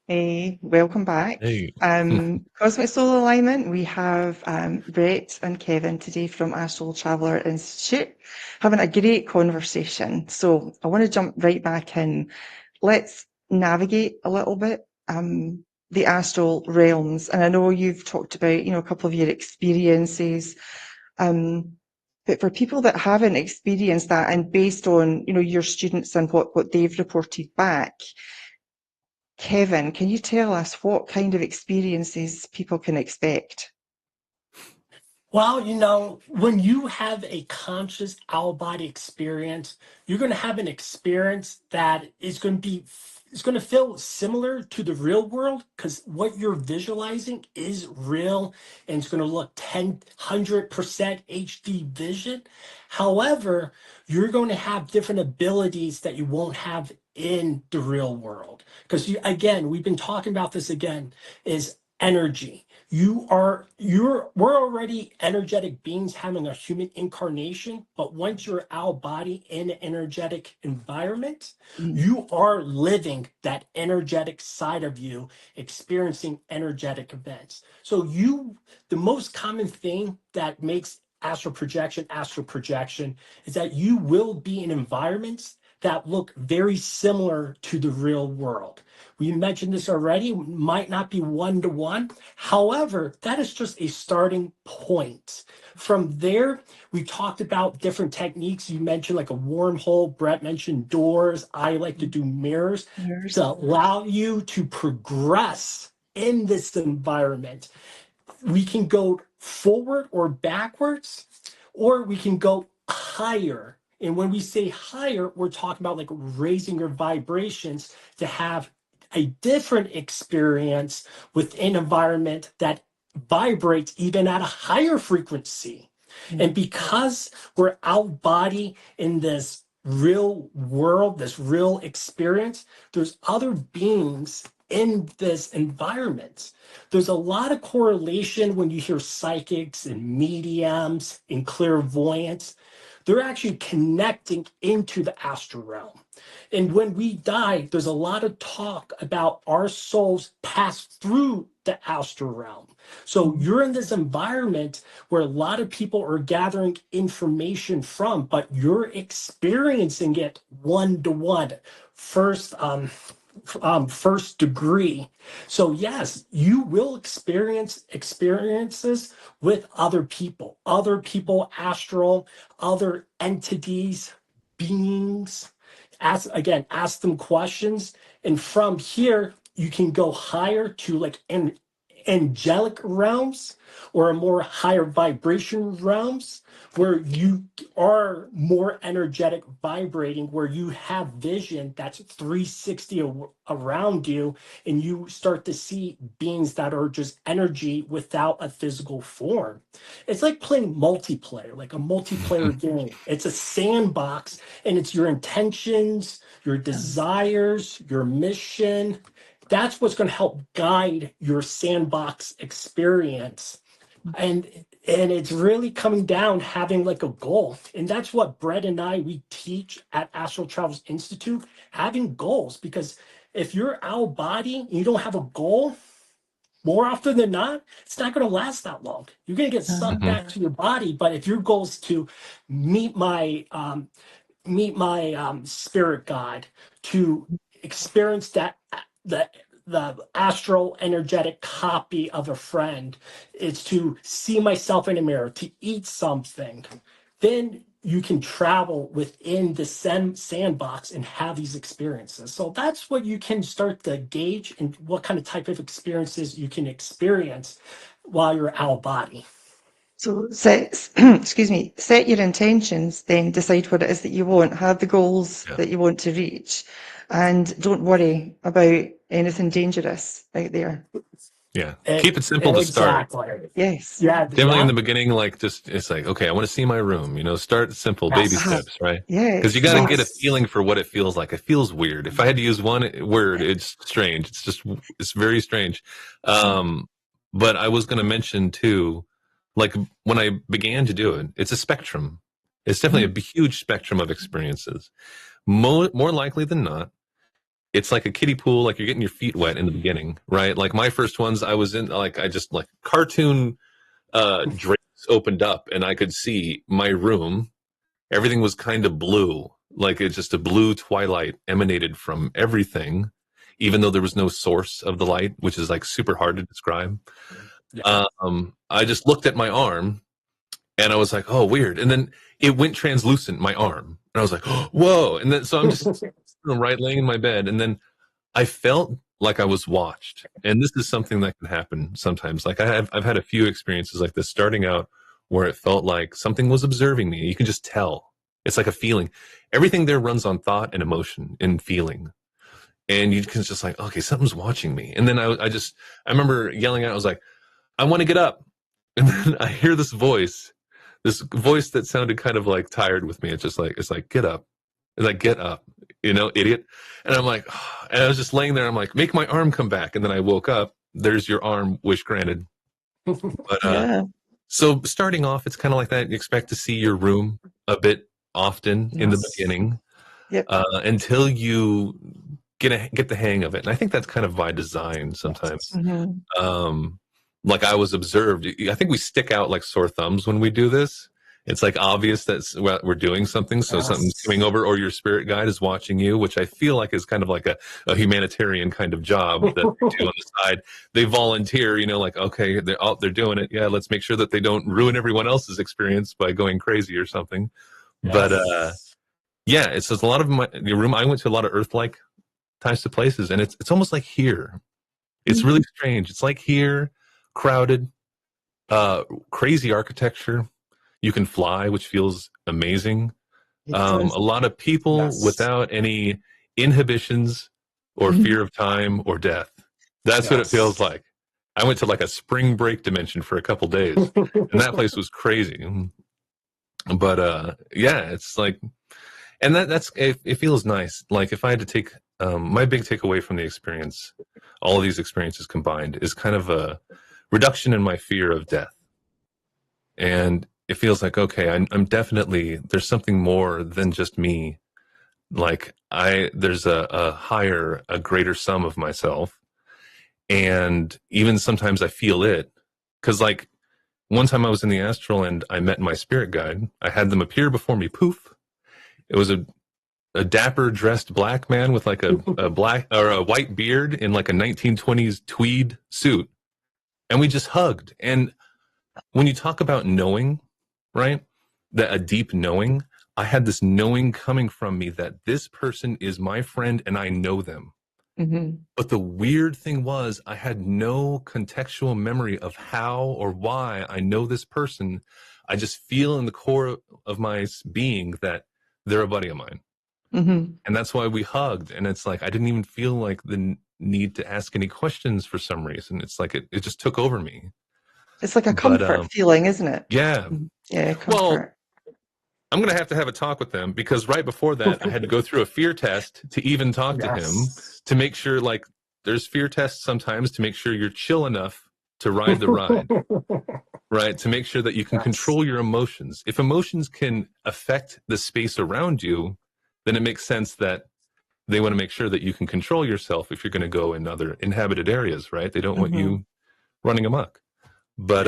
[SPEAKER 1] Hey, welcome back.
[SPEAKER 2] Hey.
[SPEAKER 1] Cosmic Soul Alignment, we have Bret and Kevin today from Astral Traveler Institute having a great conversation. So I want to jump right back in. Let's navigate a little bit the astral realms. And I know you've talked about, a couple of your experiences. But for people that haven't experienced that and based on, your students and what they've reported back, Kevin, can you tell us what kind of experiences people can expect?
[SPEAKER 3] Well, when you have a conscious out-of-body experience, you're going to have an experience that is going to feel similar to the real world because what you're visualizing is real and it's going to look 100% HD vision. However, you're going to have different abilities that you won't have in the real world because again, we've been talking about this again, is energy. We're already energetic beings having a human incarnation, but once you're out body in an energetic environment, you are living that energetic side of you, experiencing energetic events. So the most common thing that makes astral projection is that you will be in environments that look very similar to the real world. We mentioned this already, might not be one-to-one. However, that is just a starting point. From there, we talked about different techniques. You mentioned like a wormhole. Bret mentioned doors. I like to do mirrors to allow you to progress in this environment. We can go forward or backwards, or we can go higher. And when we say higher, we're talking about like raising your vibrations to have a different experience within an environment that vibrates even at a higher frequency. And because we're out body in this real world, this real experience, there's other beings in this environment. There's a lot of correlation when you hear psychics and mediums and clairvoyants. They're actually connecting into the astral realm. And when we die, there's a lot of talk about our souls pass through the astral realm. So you're in this environment where a lot of people are gathering information from, but you're experiencing it one-to-one, first degree. So yes, you will experience experiences with other people, astral, other entities, beings. Ask them questions. And from here, you can go higher to like angelic realms or a more higher vibration realms where you are more energetic vibrating, where you have vision that's 360 around you, and you start to see beings that are just energy without a physical form. It's like playing multiplayer, like a multiplayer game. It's a sandbox, and it's your intentions, your desires, your mission. That's what's going to help guide your sandbox experience. And it's really coming down having like a goal. And that's what Bret and we teach at Astral Traveler Institute, having goals. Because if you're out body and you don't have a goal, more often than not, it's not going to last that long. You're going to get sucked back to your body. But if your goal is to meet my spirit guide, to experience the astral energetic copy of a friend, is to see myself in a mirror, to eat something, then you can travel within the sandbox and have these experiences. So that's what you can start to gauge and what kind of type of experiences you can experience while you're out of body.
[SPEAKER 1] So set your intentions, then decide what it is that you want, have the goals that you want to reach, and don't worry about anything dangerous out there.
[SPEAKER 2] Yeah. Keep it simple to start.
[SPEAKER 1] Yes.
[SPEAKER 3] Yeah.
[SPEAKER 2] Definitely in the beginning, like it's like, okay, I want to see my room, start simple, baby steps, right?
[SPEAKER 1] Yeah.
[SPEAKER 2] Because you got to get a feeling for what it feels like. It feels weird. If I had to use one word, it's strange. It's very strange. But I was going to mention too, like when I began to do it, it's a spectrum. It's definitely a huge spectrum of experiences. More likely than not, it's like a kiddie pool, like you're getting your feet wet in the beginning, right? Like my first ones, I was in, like, I just like cartoon drapes opened up and I could see my room. Everything was kind of blue, like it's just a blue twilight emanated from everything, even though there was no source of the light, which is like super hard to describe.
[SPEAKER 3] Yeah.
[SPEAKER 2] I just looked at my arm and I was like, oh, weird. And then it went translucent, my arm. And I was like, oh, whoa. And then, so I'm just right laying in my bed. And then I felt like I was watched. And this is something that can happen sometimes. Like I've had a few experiences like this starting out where it felt like something was observing me. You can just tell. It's like a feeling. Everything there runs on thought and emotion and feeling. And you can just like, okay, something's watching me. And then I remember yelling out, I was like, I want to get up. And then I hear this voice that sounded kind of like tired with me. It's like, get up. It's like, get up, idiot. And I'm like, oh, and I was just laying there. I'm like, make my arm come back. And then I woke up. There's your arm, wish granted. But
[SPEAKER 1] Yeah.
[SPEAKER 2] so starting off, it's kind of like that. You expect to see your room a bit often in the beginning,
[SPEAKER 1] Yep.
[SPEAKER 2] until you get the hang of it. And I think that's kind of by design sometimes.
[SPEAKER 1] Mm-hmm.
[SPEAKER 2] Like I was observed. I think we stick out like sore thumbs when we do this. It's like obvious that we're doing something. So something's coming over, or your spirit guide is watching you, which I feel like is kind of like a humanitarian kind of job that they do on the side. They volunteer, like, okay, they're doing it. Yeah, let's make sure that they don't ruin everyone else's experience by going crazy or something.
[SPEAKER 3] Yes.
[SPEAKER 2] But yeah, it's a lot of your room. I went to a lot of Earth-like types of places, and it's almost like here. It's really strange. It's like here, crowded, crazy architecture. You can fly, which feels amazing. A lot of people without any inhibitions or fear of time or death. That's what it feels like. I went to like a spring break dimension for a couple days, and that place was crazy. But yeah, it's like, and it feels nice. Like if I had to take my big takeaway from the experience, all of these experiences combined, is kind of a reduction in my fear of death. And it feels like, okay, I'm definitely, there's something more than just me. Like there's a greater sum of myself. And even sometimes I feel it. Cause like one time I was in the astral and I met my spirit guide. I had them appear before me. Poof. It was a dapper dressed black man with like a black or a white beard in like a 1920s tweed suit. And we just hugged. And when you talk about knowing, right? That a deep knowing, I had this knowing coming from me that this person is my friend and I know them. Mm-hmm. But the weird thing was I had no contextual memory of how or why I know this person. I just feel in the core of my being that they're a buddy of mine. Mm-hmm. And that's why we hugged. And it's like, I didn't even feel like the need to ask any questions for some reason. It's like, it just took over me.
[SPEAKER 1] It's like a comfort feeling, isn't it?
[SPEAKER 2] Yeah.
[SPEAKER 1] Yeah, comfort.
[SPEAKER 2] Well, I'm going to have a talk with them because right before that, I had to go through a fear test to even talk to him, to make sure, like, there's fear tests sometimes to make sure you're chill enough to ride the ride, right? To make sure that you can control your emotions. If emotions can affect the space around you, then it makes sense that they want to make sure that you can control yourself if you're going to go in other inhabited areas, right? They don't want you running amok. But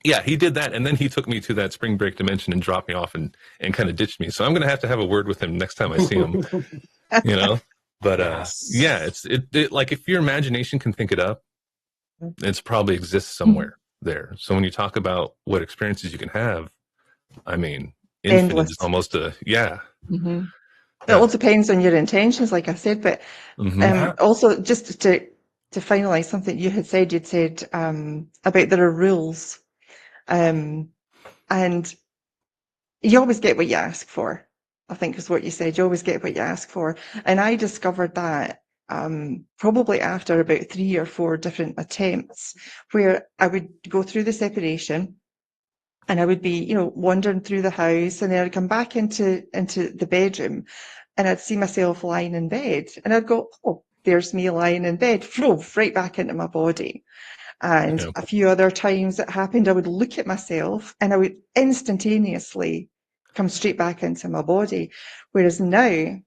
[SPEAKER 2] yeah, he did that, and then he took me to that spring break dimension and dropped me off and kind of ditched me. So I'm going to have a word with him next time I see him, But yeah, it's like if your imagination can think it up, it's probably exists somewhere there. So when you talk about what experiences you can have, I mean, infinite
[SPEAKER 1] endless.
[SPEAKER 2] Is almost
[SPEAKER 1] it all depends on your intentions, like I said, but also just to finalize something you had said, about there are rules. And you always get what you ask for, I think is what you said. You always get what you ask for. And I discovered that probably after about 3 or 4 different attempts, where I would go through the separation and I would be, wandering through the house, and then I'd come back into the bedroom and I'd see myself lying in bed and I'd go, oh, there's me lying in bed, right back into my body. And a few other times it happened, I would look at myself and I would instantaneously come straight back into my body. Whereas now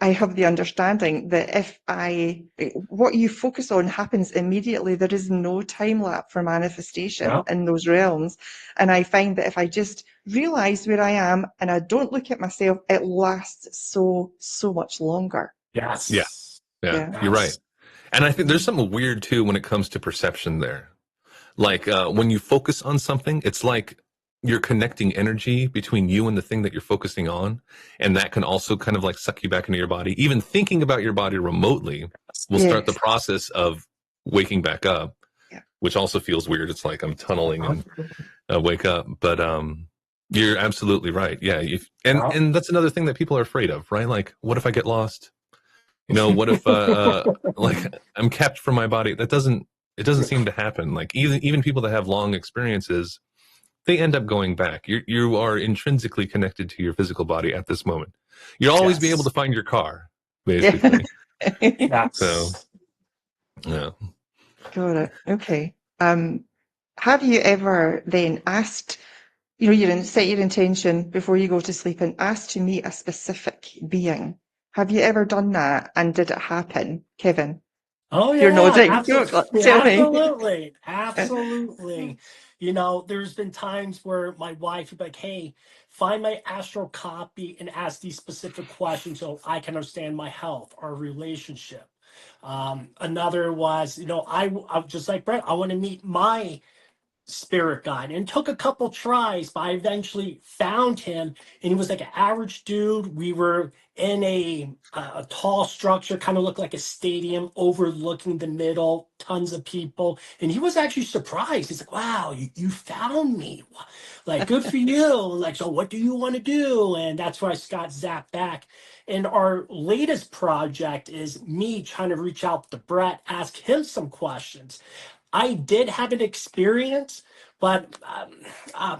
[SPEAKER 1] I have the understanding that what you focus on happens immediately. There is no time lapse for manifestation
[SPEAKER 3] Yeah.
[SPEAKER 1] in those realms. And I find that if I just realize where I am and I don't look at myself, it lasts so much longer.
[SPEAKER 2] Yeah.
[SPEAKER 3] Yes.
[SPEAKER 2] Yeah.
[SPEAKER 1] Yeah.
[SPEAKER 2] You're right.
[SPEAKER 3] Yes.
[SPEAKER 2] And I think there's something weird too when it comes to perception there. Like when you focus on something, it's like you're connecting energy between you and the thing that you're focusing on. And that can also kind of like suck you back into your body. Even thinking about your body remotely will start the
[SPEAKER 1] Yes.
[SPEAKER 2] process of waking back up,
[SPEAKER 1] Yeah.
[SPEAKER 2] which also feels weird. It's like I'm tunneling and wake up. But you're absolutely right. Yeah.
[SPEAKER 3] Yeah.
[SPEAKER 2] And that's another thing that people are afraid of, right? Like, what if I get lost? What if like I'm kept from my body? It doesn't seem to happen. Like even people that have long experiences, they end up going back. You are intrinsically connected to your physical body at this moment. You'll always be able
[SPEAKER 3] Yes.
[SPEAKER 2] to find your car,
[SPEAKER 1] Yeah.
[SPEAKER 2] basically. So
[SPEAKER 3] Yes.
[SPEAKER 2] yeah.
[SPEAKER 1] Got it. Okay. Have you ever then asked, set your intention before you go to sleep and ask to meet a specific being? Have you ever done that? And did it happen, Kevin?
[SPEAKER 3] Oh
[SPEAKER 1] You're
[SPEAKER 3] yeah,
[SPEAKER 1] nodding.
[SPEAKER 3] absolutely,
[SPEAKER 1] Tell me.
[SPEAKER 3] absolutely, absolutely. There's been times where my wife would be like, "Hey, find my astral copy and ask these specific questions so I can understand my health, our relationship." Another was, I just like Brett, I want to meet my spirit guide, and it took a couple tries, but I eventually found him, and he was like an average dude. We were in a tall structure, kind of looked like a stadium overlooking the middle, tons of people, and he was actually surprised. He's like, "Wow, you found me, like, good for you, like, so what do you want to do?" And that's where I got zapped back. And our latest project is me trying to reach out to Brett, ask him some questions. I did have an experience, but um,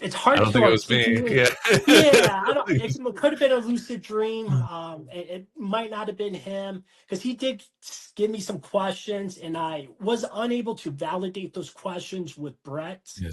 [SPEAKER 3] it's
[SPEAKER 2] I
[SPEAKER 3] hard
[SPEAKER 2] don't
[SPEAKER 3] to
[SPEAKER 2] think it was me.
[SPEAKER 3] articulate.
[SPEAKER 2] Yeah.
[SPEAKER 3] Yeah, I don't. It could have been a lucid dream. It might not have been him because he did give me some questions, and I was unable to validate those questions with Brett.
[SPEAKER 2] Yeah.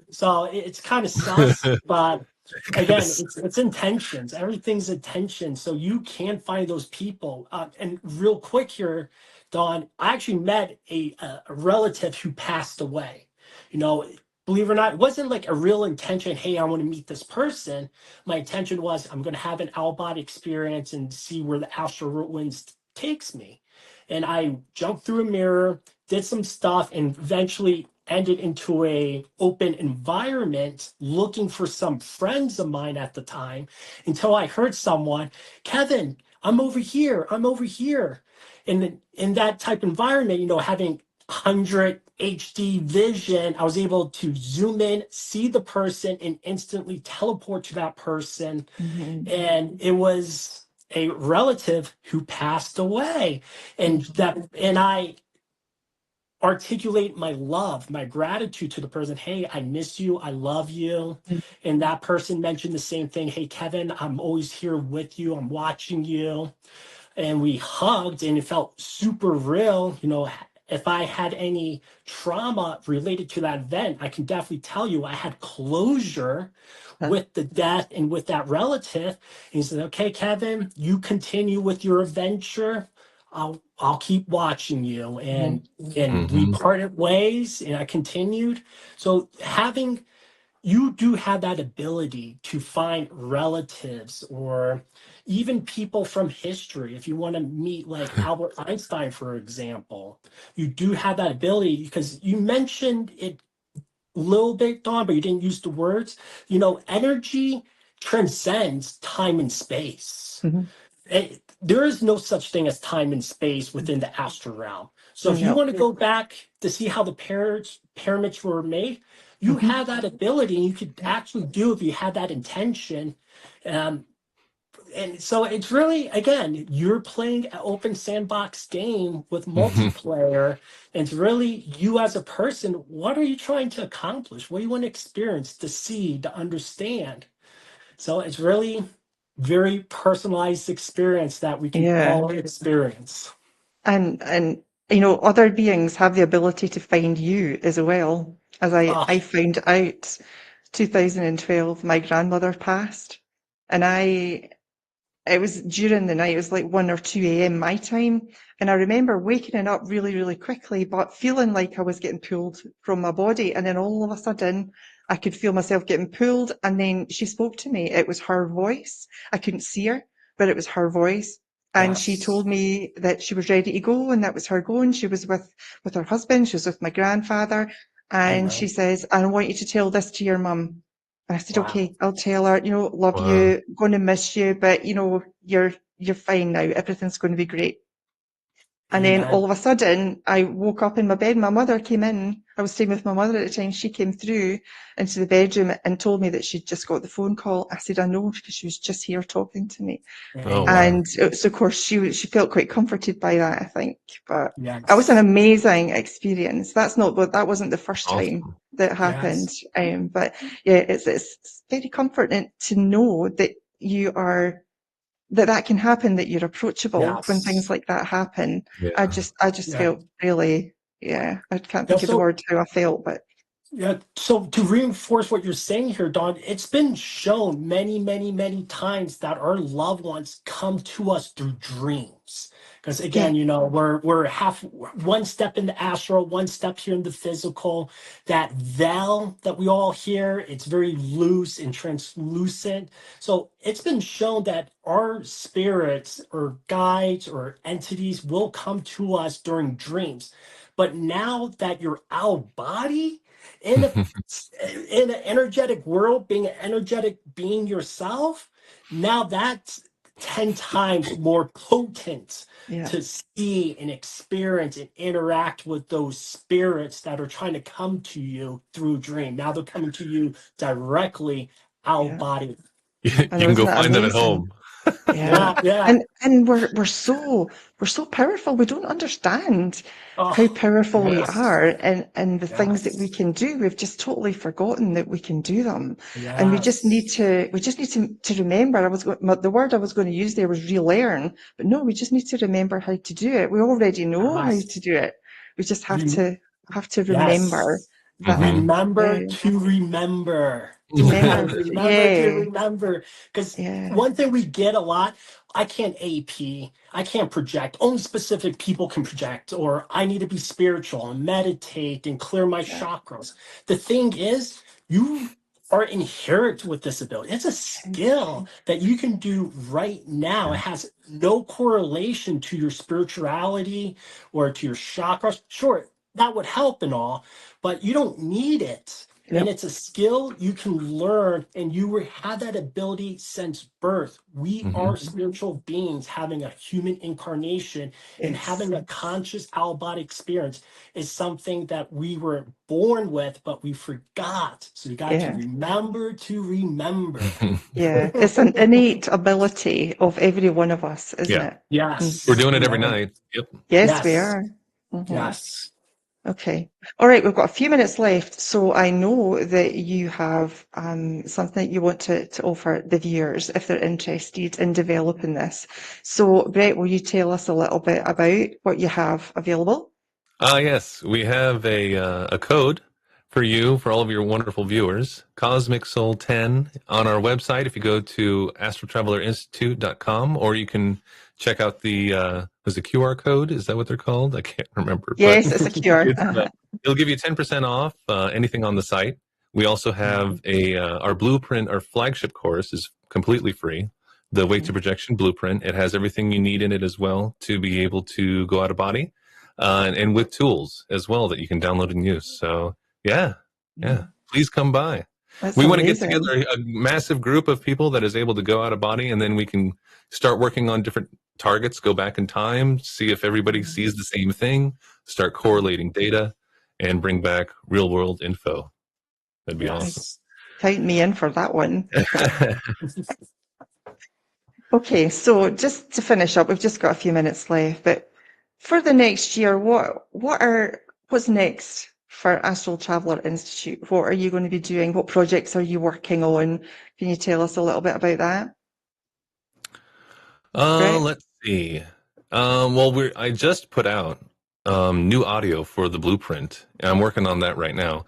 [SPEAKER 3] So it's kind of sus, but again,
[SPEAKER 2] Yes.
[SPEAKER 3] it's intentions. Everything's intention. So you can find those people. And real quick here, Don, I actually met a relative who passed away. You know, believe it or not, it wasn't like a real intention. Hey, I want to meet this person. My intention was I'm going to have an out body experience and see where the astral winds takes me. And I jumped through a mirror, did some stuff, and eventually ended into a open environment looking for some friends of mine at the time until I heard someone, "Kevin, I'm over here. I'm over here." In that type of environment, having 100 HD vision, I was able to zoom in, see the person, and instantly teleport to that person.
[SPEAKER 1] Mhm.
[SPEAKER 3] And it was a relative who passed away. And I articulate my love, my gratitude to the person. "Hey, I miss you. I love you." And that person mentioned the same thing. "Hey, Kevin, I'm always here with you. I'm watching you." And we hugged, and it felt super real. If I had any trauma related to that event, I can definitely tell you I had closure with the death and with that relative. And he said, "Okay, Kevin, you continue with your adventure. I'll keep watching you."
[SPEAKER 1] Mhm.
[SPEAKER 3] And we
[SPEAKER 2] Hmm.
[SPEAKER 3] parted ways, and I continued. So you do have that ability to find relatives or even people from history. If you want to meet like Albert Einstein, for example, you do have that ability because you mentioned it a little bit, Don, but you didn't use the words. Energy transcends time and space.
[SPEAKER 1] Mhm.
[SPEAKER 3] There is no such thing as time and space within the astral realm. So if you
[SPEAKER 1] No.
[SPEAKER 3] want to go back to see how the pyramids were made, you
[SPEAKER 1] Mhm.
[SPEAKER 3] have that ability, and you could actually do if you had that intention. Um, and so it's really, again, you're playing an open sandbox game with
[SPEAKER 2] Hmm.
[SPEAKER 3] multiplayer. And it's really you as a person. What are you trying to accomplish? What do you want to experience, to see, to understand? So it's really very personalized experience that we can
[SPEAKER 1] Yeah.
[SPEAKER 3] all experience.
[SPEAKER 1] And other beings have the ability to find you as well. As I
[SPEAKER 3] Oh,
[SPEAKER 1] found out 2012, my grandmother passed, and it was during the night. It was like 1 or 2 a.m. my time. And I remember waking up really, really quickly, but feeling like I was getting pulled from my body. And then all of a sudden, I could feel myself getting pulled. And then she spoke to me. It was her voice. I couldn't see her, but it was her voice. And she told
[SPEAKER 3] Yes.
[SPEAKER 1] me that she was ready to go, and that was her going. She was with her husband. She was with my grandfather. And she
[SPEAKER 3] Amen.
[SPEAKER 1] says, I want you to tell this to your mum. And I said,
[SPEAKER 3] Wow.
[SPEAKER 1] okay, I'll tell her, love
[SPEAKER 2] Wow.
[SPEAKER 1] you, going to miss you, but you're fine now. Everything's going to be great. And then all
[SPEAKER 3] Amen.
[SPEAKER 1] of a sudden, I woke up in my bed. My mother came in. I was staying with my mother at the time. She came through into the bedroom and told me that she'd just got the phone call. I said, I know, because she was just here talking to me.
[SPEAKER 2] Oh, wow.
[SPEAKER 3] Amen.
[SPEAKER 1] And so, of course, she felt quite comforted by that, I think. But it was an
[SPEAKER 3] Yes.
[SPEAKER 1] amazing experience. That wasn't the first time
[SPEAKER 2] Awesome.
[SPEAKER 1] that happened.
[SPEAKER 3] Yes.
[SPEAKER 1] But yeah, it's very comforting to know that that can happen, that you're approachable when things
[SPEAKER 3] Yes.
[SPEAKER 1] like that happen. I
[SPEAKER 2] Yeah.
[SPEAKER 1] just
[SPEAKER 3] Yeah.
[SPEAKER 1] felt really, yeah, I can't
[SPEAKER 3] Yeah.
[SPEAKER 1] think of the
[SPEAKER 3] So
[SPEAKER 1] word how I felt, but
[SPEAKER 3] yeah, so to reinforce what you're saying here, Don, it's been shown many, many, many times that our loved ones come to us through dreams. Because
[SPEAKER 1] yeah,
[SPEAKER 3] again, we're half one step in the astral, one step here in the physical. That veil that we all hear, it's very loose and translucent. So it's been shown that our spirits or guides or entities will come to us during dreams. But now that you're out body, in a in an energetic world, being an energetic being yourself, now that's 10 times more potent
[SPEAKER 1] yeah,
[SPEAKER 3] to see and experience and interact with those spirits that are trying to come to you through dream. Now they're coming to you directly out
[SPEAKER 1] yeah.
[SPEAKER 3] body.
[SPEAKER 1] I
[SPEAKER 2] You
[SPEAKER 1] know,
[SPEAKER 2] can go
[SPEAKER 1] isn't that
[SPEAKER 2] find them at
[SPEAKER 1] amazing?
[SPEAKER 2] home.
[SPEAKER 1] Yeah.
[SPEAKER 3] Yeah, yeah.
[SPEAKER 1] And we're so powerful. We don't understand how
[SPEAKER 3] Oh,
[SPEAKER 1] powerful we
[SPEAKER 3] yes,
[SPEAKER 1] are, and the things that we
[SPEAKER 3] yes,
[SPEAKER 1] can do. We've just totally forgotten that we can do them. And
[SPEAKER 3] yes.
[SPEAKER 1] we just need to remember. The word I was going to use there was relearn, but no, we just need to remember how to do it. We already know how to
[SPEAKER 3] Yes.
[SPEAKER 1] do it. We just
[SPEAKER 3] Rem-
[SPEAKER 1] have to remember
[SPEAKER 3] yes.
[SPEAKER 1] that.
[SPEAKER 2] Hmm.
[SPEAKER 3] Remember
[SPEAKER 1] Yeah.
[SPEAKER 3] to remember.
[SPEAKER 1] Remember.
[SPEAKER 3] Remember to
[SPEAKER 1] Yeah.
[SPEAKER 3] remember. Because
[SPEAKER 1] Yeah.
[SPEAKER 3] one thing we get a lot, I can't AP, I can't project. Only specific people can project, or I need to be spiritual and meditate and clear my
[SPEAKER 1] Yeah.
[SPEAKER 3] chakras. The thing is, you are inherent with this ability. It's a skill that you can do right now. It
[SPEAKER 2] Yeah.
[SPEAKER 3] has no correlation to your spirituality or to your chakras. Sure, that would help and all, but you don't need it. And
[SPEAKER 1] Yep.
[SPEAKER 3] it's a skill you can learn, and you have that ability since birth. We
[SPEAKER 2] Hmm.
[SPEAKER 3] are spiritual beings having a human incarnation, and
[SPEAKER 1] Yes.
[SPEAKER 3] having a conscious out of body experience is something that we were born with, but we forgot. So you got to
[SPEAKER 1] Yeah.
[SPEAKER 3] remember to remember.
[SPEAKER 1] Yeah. It's an innate ability of every one of us, isn't
[SPEAKER 2] Yeah.
[SPEAKER 1] it?
[SPEAKER 2] We're
[SPEAKER 3] Yes.
[SPEAKER 2] doing it every
[SPEAKER 3] Amen.
[SPEAKER 2] night. Yep.
[SPEAKER 1] Yes, we
[SPEAKER 3] Yes.
[SPEAKER 1] are. Hmm.
[SPEAKER 3] Yes.
[SPEAKER 1] Okay. All right. We've got a few minutes left. So I know that you have something that you want to offer the viewers if they're interested in developing this. So, Brett, will you tell us a little bit about what you have available?
[SPEAKER 2] Yes, we have a code for you, for all of your wonderful viewers, Cosmic Soul 10 on our website. If you go to astraltravelerinstitute.com, or you can check out was it QR code? Is that what they're called? I can't remember, but
[SPEAKER 1] Yes, it's a cure.
[SPEAKER 2] it's it'll give you 10% off anything on the site. We also have our blueprint, our flagship course is completely free. The Wake to Projection Blueprint. It has everything you need in it as well to be able to go out of body. And with tools as well that you can download and use. So yeah, please come by.
[SPEAKER 1] That's
[SPEAKER 2] We want to get
[SPEAKER 1] amazing.
[SPEAKER 2] together a massive group of people that is able to go out of body, and then we can start working on different targets, go back in time, see if everybody sees the same thing, start correlating data, and bring back real world info. That'd be awesome.
[SPEAKER 3] Yes.
[SPEAKER 1] Count me in for that one. Okay, so just to finish up, we've just got a few minutes left, but for the next year, what's next for Astral Traveler Institute? What are you going to be doing? What projects are you working on? Can you tell us a little bit about that, Brett?
[SPEAKER 2] Let's see. I just put out new audio for the blueprint, and I'm working on that right now.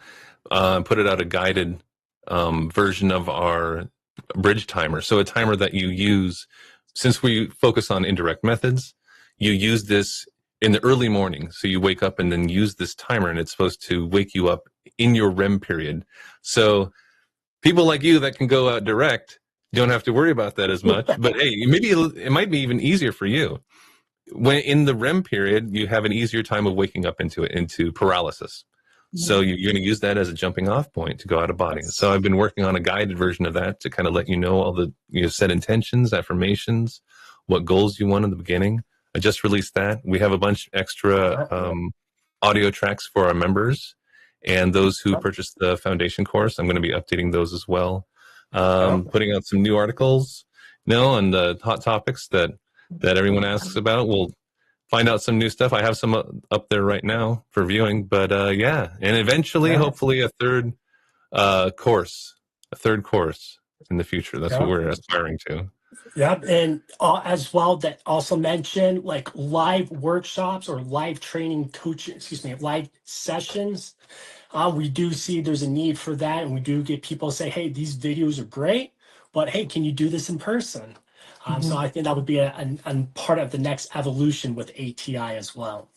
[SPEAKER 2] Put it out a guided version of our bridge timer. So a timer that you use since we focus on indirect methods, you use this in the early morning. So you wake up and then use this timer, and it's supposed to wake you up in your REM period. So people like you that can go out direct don't have to worry about that as much. But hey, maybe it might be even easier for you. When in the REM period, you have an easier time of waking up into paralysis. So you're going to use that as a jumping off point to go out of body. So I've been working on a guided version of that to kind of let you know all the set intentions, affirmations, what goals you want in the beginning. I just released that. We have a bunch extra audio tracks for our members and those who purchased the foundation course. I'm going to be updating those as well. Putting out some new articles, on the hot topics that everyone asks about. We'll find out some new stuff. I have some up there right now for viewing, but and eventually, hopefully, a third course in the future. That's what we're aspiring to.
[SPEAKER 3] Yep, and as well, that also mentioned like live workshops or live training coaching, live sessions. We do see there's a need for that, and we do get people say, hey, these videos are great, but hey, can you do this in person? So I think that would be a part of the next evolution with ATI as well.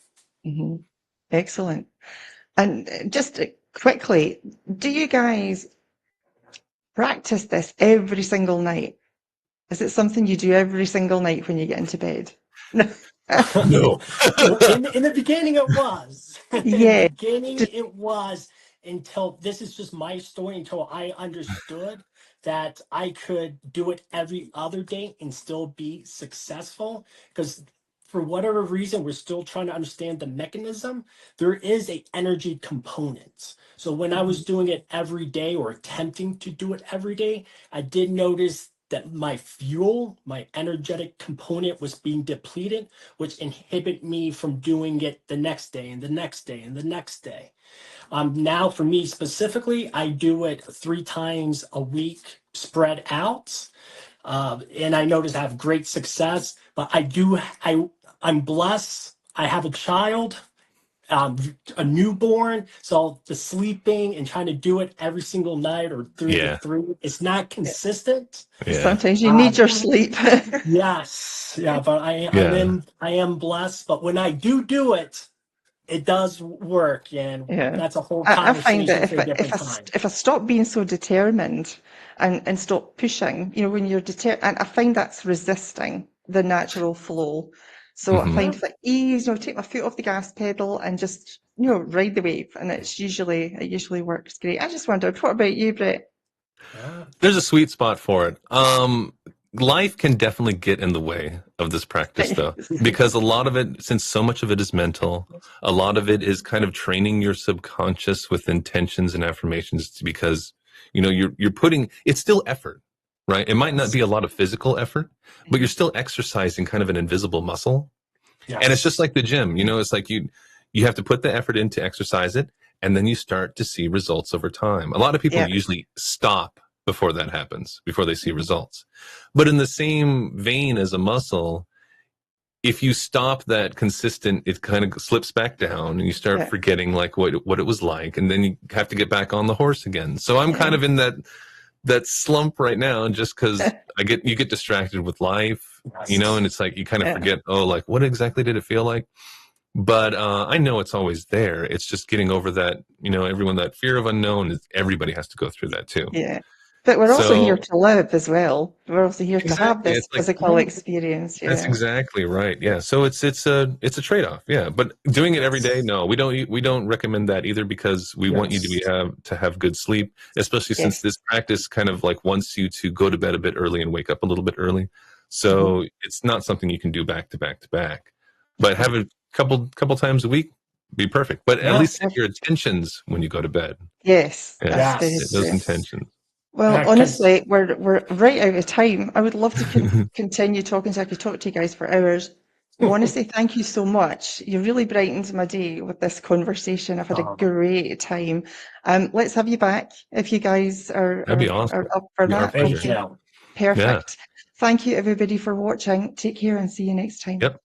[SPEAKER 1] Excellent. And just quickly, do you guys practice this every single night? Is it something you do every single night when you get into bed?
[SPEAKER 2] No.
[SPEAKER 3] In the beginning, it was.
[SPEAKER 1] Yeah.
[SPEAKER 3] In the beginning, it was, until this is just my story, until I understood that I could do it every other day and still be successful. Because for whatever reason, we're still trying to understand the mechanism. There is a energy component. So when I was doing it every day or attempting to do it every day, I did notice that my fuel, my energetic component was being depleted, which inhibit me from doing it the next day and the next day and the next day. Now for me specifically, I do it 3 times a week spread out. And I notice I have great success, but I'm blessed. I have a child, a newborn, so the sleeping and trying to do it every single night or 3 to 3, it's not consistent.
[SPEAKER 1] Sometimes you need your sleep.
[SPEAKER 3] Yes, but I am blessed. But when I do it, it does work, and that's a whole conversation.
[SPEAKER 1] I find that if I stop being so determined and stop pushing, when you're determined, and I find that's resisting the natural flow. So I find like ease, take my foot off the gas pedal and just, ride the wave, and it usually works great. I just wondered, what about you, Bret?
[SPEAKER 2] There's a sweet spot for it. Life can definitely get in the way of this practice, though, because a lot of it, since so much of it is mental, a lot of it is kind of training your subconscious with intentions and affirmations, because, you're putting, it's still effort, right? It might not be a lot of physical effort, but you're still exercising kind of an invisible muscle. Yes. And it's just like the gym, it's like you have to put the effort in to exercise it, and then you start to see results over time. A lot of people usually stop before that happens, before they see results. But in the same vein as a muscle, if you stop that consistent, it kind of slips back down, and you start forgetting like what it was like, and then you have to get back on the horse again. So I'm kind of in that slump right now, just because you get distracted with life, and it's like you kind of forget, like what exactly did it feel like? But I know it's always there. It's just getting over that, everyone, that fear of unknown, everybody has to go through that too.
[SPEAKER 1] Yeah. But we're also here to live as well. We're also here to have this physical experience. Yeah.
[SPEAKER 2] That's exactly right. Yeah. So it's a trade-off. Yeah. But doing it every day, no, we don't recommend that either, because we want you to have good sleep, especially since this practice kind of like wants you to go to bed a bit early and wake up a little bit early. So it's not something you can do back to back to back. But have a couple times a week, be perfect. But at least set your intentions when you go to bed.
[SPEAKER 1] Yes.
[SPEAKER 2] Those intentions.
[SPEAKER 1] Well, honestly, we're right out of time. I would love to continue talking, so I could talk to you guys for hours. I want to say thank you so much. You really brightened my day with this conversation. I've had a great time. Let's have you back if you guys are up for that.
[SPEAKER 3] Thank you.
[SPEAKER 1] Perfect. Yeah. Thank you, everybody, for watching. Take care and see you next time.
[SPEAKER 2] Yep.